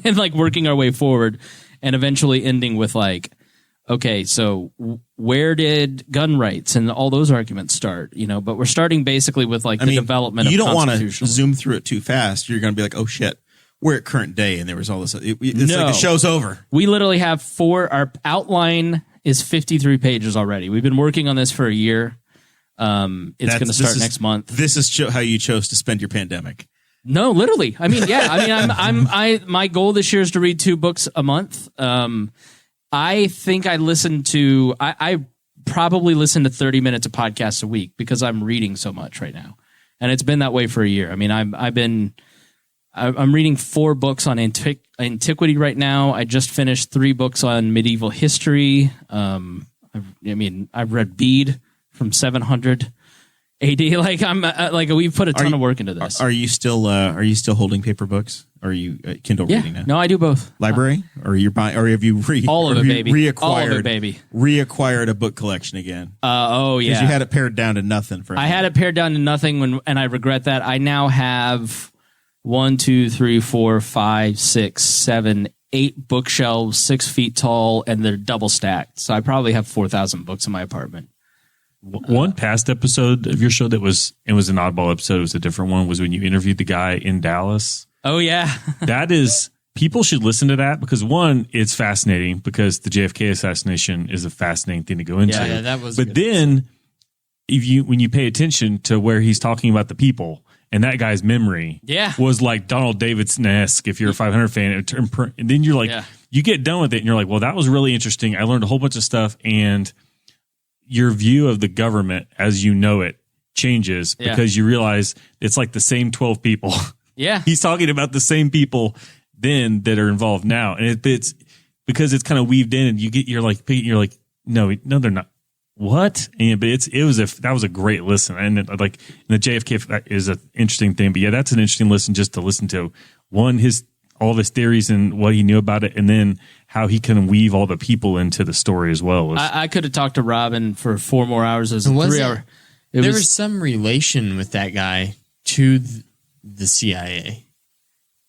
and like working our way forward and eventually ending with like, okay, so where did gun rights and all those arguments start? You know, but we're starting basically with like the development of you don't want to constitutional. zoom through it too fast. You're going to be like, oh shit, we're at current day. And there was all this. Like the show's over. We literally have our outline is 53 pages already. We've been working on this for a year. It's going to start next month. This is how you chose to spend your pandemic. No, literally. I mean, yeah. I mean, my goal this year is to read 2 books a month. I think I probably listen to 30 minutes of podcasts a week because I'm reading so much right now, and it's been that way for a year. I mean, I'm reading 4 books on antiquity right now. I just finished 3 books on medieval history. I've read Bede from 700 AD. Like we've put a ton of work into this. Are you still holding paper books? Are you Kindle reading now? No, I do both. Library, or you're buying, or have you all of it, baby? Reacquired a book collection again? Yeah. Because you had it pared down to nothing. I had it pared down to nothing and I regret that. I now have 1, 2, 3, 4, 5, 6, 7, 8 bookshelves, 6 feet tall, and they're double stacked. So I probably have 4,000 books in my apartment. One past episode of your show it was an oddball episode. It was a different one. Was when you interviewed the guy in Dallas. Oh yeah, that is people should listen to that because one, it's fascinating because the JFK assassination is a fascinating thing to go into. Yeah, that was. But then, when you pay attention to where he's talking about the people. And that guy's memory was like Donald Davidson-esque if you're a 500 fan. And then you're like, you get done with it and you're like, well, that was really interesting. I learned a whole bunch of stuff. And your view of the government as you know it changes because you realize it's like the same 12 people. Yeah. He's talking about the same people then that are involved now. And it's because it's kind of weaved in and you're like, no, they're not. What? But that was a great listen, and the JFK is an interesting thing. But that's an interesting listen just to listen to all of his theories and what he knew about it, and then how he can weave all the people into the story as well. I could have talked to Robin for 4 more hours as a 3 hour. There was some relation with that guy to the CIA.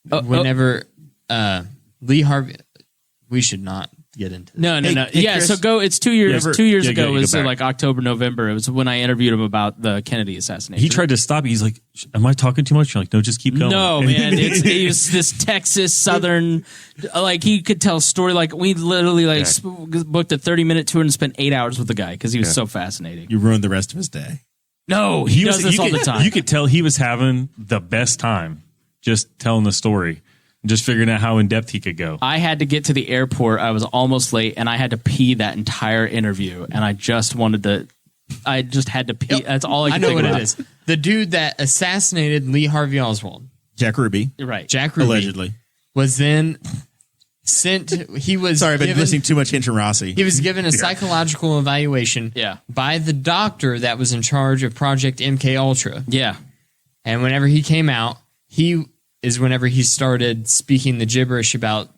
Whenever Lee Harvey, we should not get into this. No. Hey, yeah, Chris, so go. It's 2 years. 2 years ago was back. like October, November. It was when I interviewed him about the Kennedy assassination. He tried to stop you. He's like, "Am I talking too much?" You're like, "No, just keep going." No, man, he was this Texas Southern. Like he could tell a story. Like we literally booked a 30-minute tour and spent 8 hours with the guy because he was so fascinating. You ruined the rest of his day. No, he does this all the time. You could tell he was having the best time just telling the story. Just figuring out how in depth he could go. I had to get to the airport. I was almost late, and I had to pee that entire interview. And I just had to pee. That's all I could think about. It is. The dude that assassinated Lee Harvey Oswald, Jack Ruby. Right. Jack Ruby, Allegedly. was then sent. He was Sorry, I've been listening too much Hinch and Rossi. He was given a psychological evaluation by the doctor that was in charge of Project MK Ultra. Yeah. And whenever he came out, whenever he started speaking the gibberish about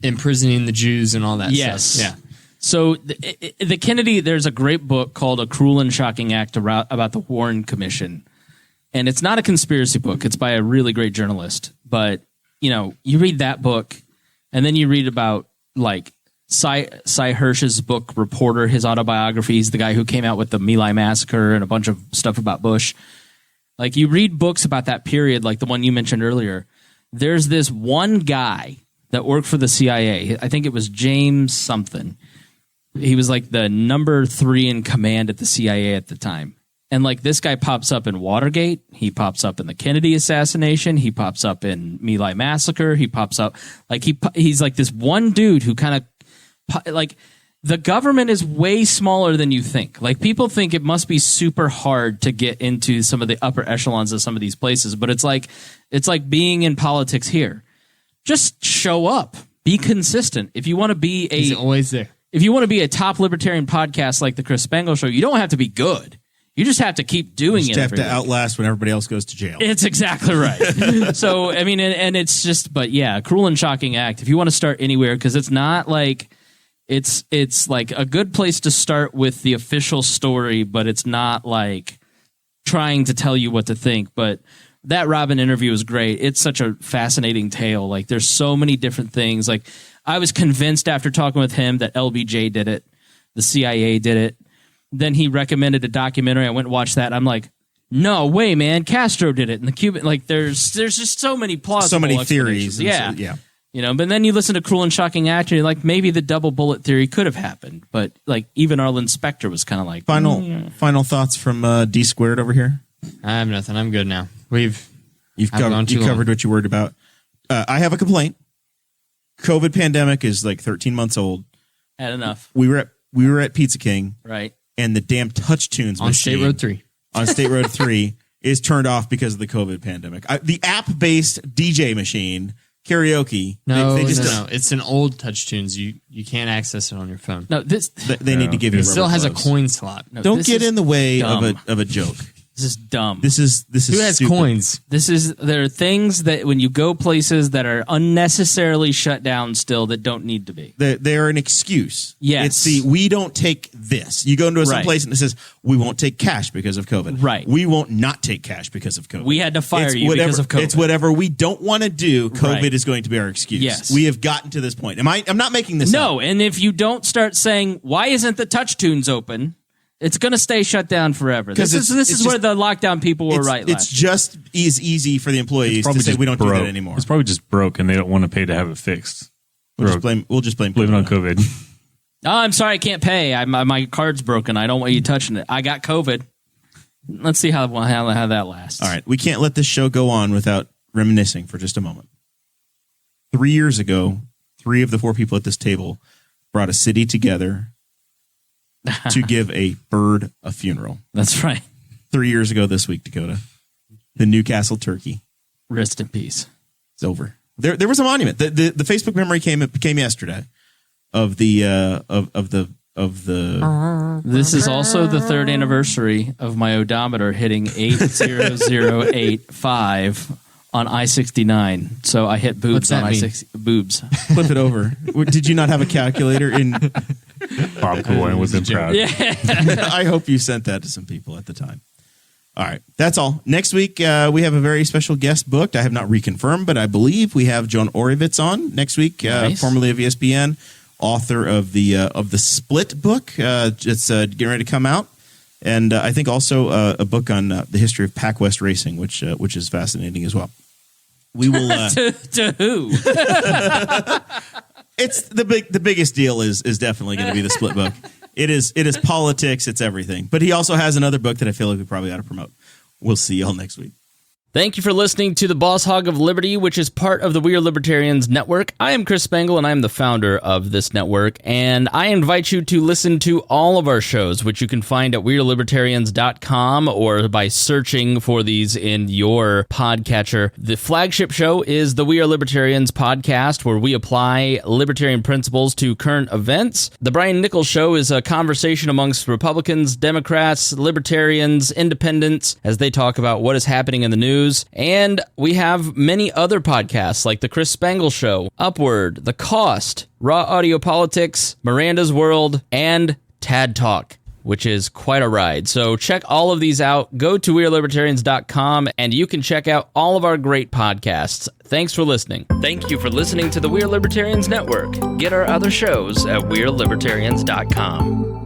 imprisoning the Jews and all that stuff. Yeah. So the Kennedy, there's a great book called A Cruel and Shocking Act about the Warren Commission. And it's not a conspiracy book. It's by a really great journalist. But, you read that book and then you read about like Cy Hirsch's book, Reporter, his autobiography. He's the guy who came out with the My Lai massacre and a bunch of stuff about Bush. Like, you read books about that period, like the one you mentioned earlier. There's this one guy that worked for the CIA. I think it was James something. He was like the number 3 in command at the CIA at the time. And like this guy pops up in Watergate. He pops up in the Kennedy assassination. He pops up in My Lai massacre. He pops up like he's like this one dude who kind of like. The government is way smaller than you think. Like, people think it must be super hard to get into some of the upper echelons of some of these places, but it's like being in politics here. Just show up. Be consistent. If you want to be He's always there. If you want to be a top libertarian podcast like the Chris Spangle Show, you don't have to be good. You just have to keep doing it. You have to outlast when everybody else goes to jail. It's exactly right. So, I mean, and it's just, but yeah, Cruel and Shocking Act. If you want to start anywhere, because it's not like, it's like a good place to start with the official story, but it's not like trying to tell you what to think. But that Robin interview was great. It's such a fascinating tale. Like, there's so many different things. Like, I was convinced after talking with him that LBJ did it, the CIA did it. Then he recommended a documentary. I went and watched that. I'm like, no way, man. Castro did it. And the Cuban, like, there's just so many plausible so many theories. Yeah. Yeah. But then you listen to Cruel and Shocking Act, and you're like, maybe the double bullet theory could have happened. But, like, even Arlen Specter was kind of like... Final thoughts from D Squared over here? I have nothing. I'm good now. You've covered what you worried about. I have a complaint. COVID pandemic is like 13 months old. Had enough. We were at Pizza King. Right. And the damn Touch Tunes on machine State Road 3. On State Road 3 is turned off because of the COVID pandemic. The app-based DJ machine... Karaoke. No. It's an old Touch Tunes. You can't access it on your phone. No, they need to give you. It still has a coin slot. No, don't get in the way of a joke. This is dumb. This is who has stupid. coins. There are things that when you go places that are unnecessarily shut down still that don't need to be. They're an excuse. Yes. It's we don't take this. You go into some Right. place and it says we won't take cash because of COVID. Right. We won't not take cash because of COVID. We had to fire you because of COVID. It's whatever we don't want to do. COVID Right. is going to be our excuse. Yes. We have gotten to this point. I'm not making this up. No, and if you don't start saying, why isn't the Touch Tunes open? It's going to stay shut down forever. This is where the lockdown people were right. It's just as easy for the employees to say we don't do that anymore. It's probably just broke, and they don't want to pay to have it fixed. We'll just blame it on COVID. Oh, I'm sorry, I can't pay. My card's broken. I don't want you touching it. I got COVID. Let's see how that lasts. All right, we can't let this show go on without reminiscing for just a moment. 3 years ago, 3 of the 4 people at this table brought a city together to give a bird a funeral. That's right. 3 years ago this week, Dakota. The Newcastle turkey. Rest in peace. It's over. There was a monument. The Facebook memory came yesterday of the. This is also the 3rd anniversary of my odometer hitting 80085 on I-69. So I hit boobs on I-60. Boobs. Flip it over. Did you not have a calculator in? Bob Cohen was proud. Yeah. I hope you sent that to some people at the time. All right, that's all. Next week, we have a very special guest booked. I have not reconfirmed, but I believe we have John Orevitz on next week, Nice. Formerly of ESPN, author of the Split book. It's getting ready to come out, and I think also a book on the history of Pac West racing, which is fascinating as well. We will to who? It's the biggest deal is definitely going to be the Split book. It is politics. It's everything. But he also has another book that I feel like we probably ought to promote. We'll see y'all next week. Thank you for listening to the Boss Hog of Liberty, which is part of the We Are Libertarians Network. I am Chris Spangle, and I am the founder of this network, and I invite you to listen to all of our shows, which you can find at wearelibertarians.com or by searching for these in your podcatcher. The flagship show is the We Are Libertarians podcast, where we apply libertarian principles to current events. The Brian Nichols Show is a conversation amongst Republicans, Democrats, Libertarians, Independents, as they talk about what is happening in the news. And we have many other podcasts like The Chris Spangle Show, Upward, The Cost, Raw Audio Politics, Miranda's World, and Tad Talk, which is quite a ride. So check all of these out. Go to wearelibertarians.com and you can check out all of our great podcasts. Thanks for listening. Thank you for listening to the We Are Libertarians Network. Get our other shows at wearelibertarians.com.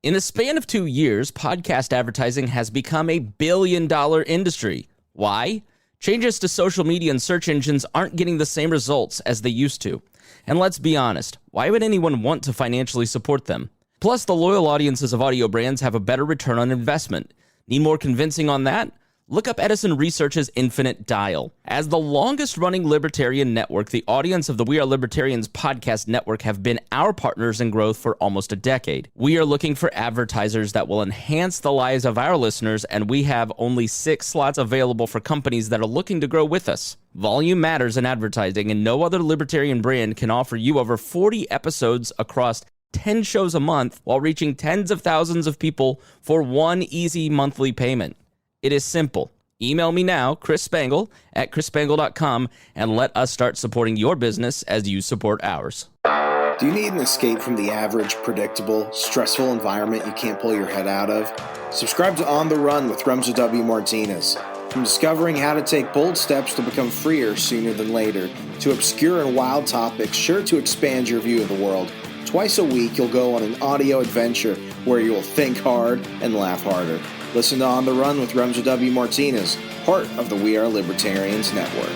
In the span of 2 years, podcast advertising has become a billion-dollar industry. Why? Changes to social media and search engines aren't getting the same results as they used to. And let's be honest, why would anyone want to financially support them? Plus, the loyal audiences of audio brands have a better return on investment. Need more convincing on that? Look up Edison Research's Infinite Dial. As the longest-running libertarian network, the audience of the We Are Libertarians podcast network have been our partners in growth for almost a decade. We are looking for advertisers that will enhance the lives of our listeners, and we have only 6 slots available for companies that are looking to grow with us. Volume matters in advertising, and no other libertarian brand can offer you over 40 episodes across 10 shows a month while reaching tens of thousands of people for one easy monthly payment. It is simple. Email me now, Chris Spangle, at chrisspangle.com, and let us start supporting your business as you support ours. Do you need an escape from the average, predictable, stressful environment you can't pull your head out of? Subscribe to On the Run with Ramsey W. Martinez. From discovering how to take bold steps to become freer sooner than later, to obscure and wild topics sure to expand your view of the world, twice a week you'll go on an audio adventure where you will think hard and laugh harder. Listen to On the Run with Ramsey W. Martinez, part of the We Are Libertarians Network.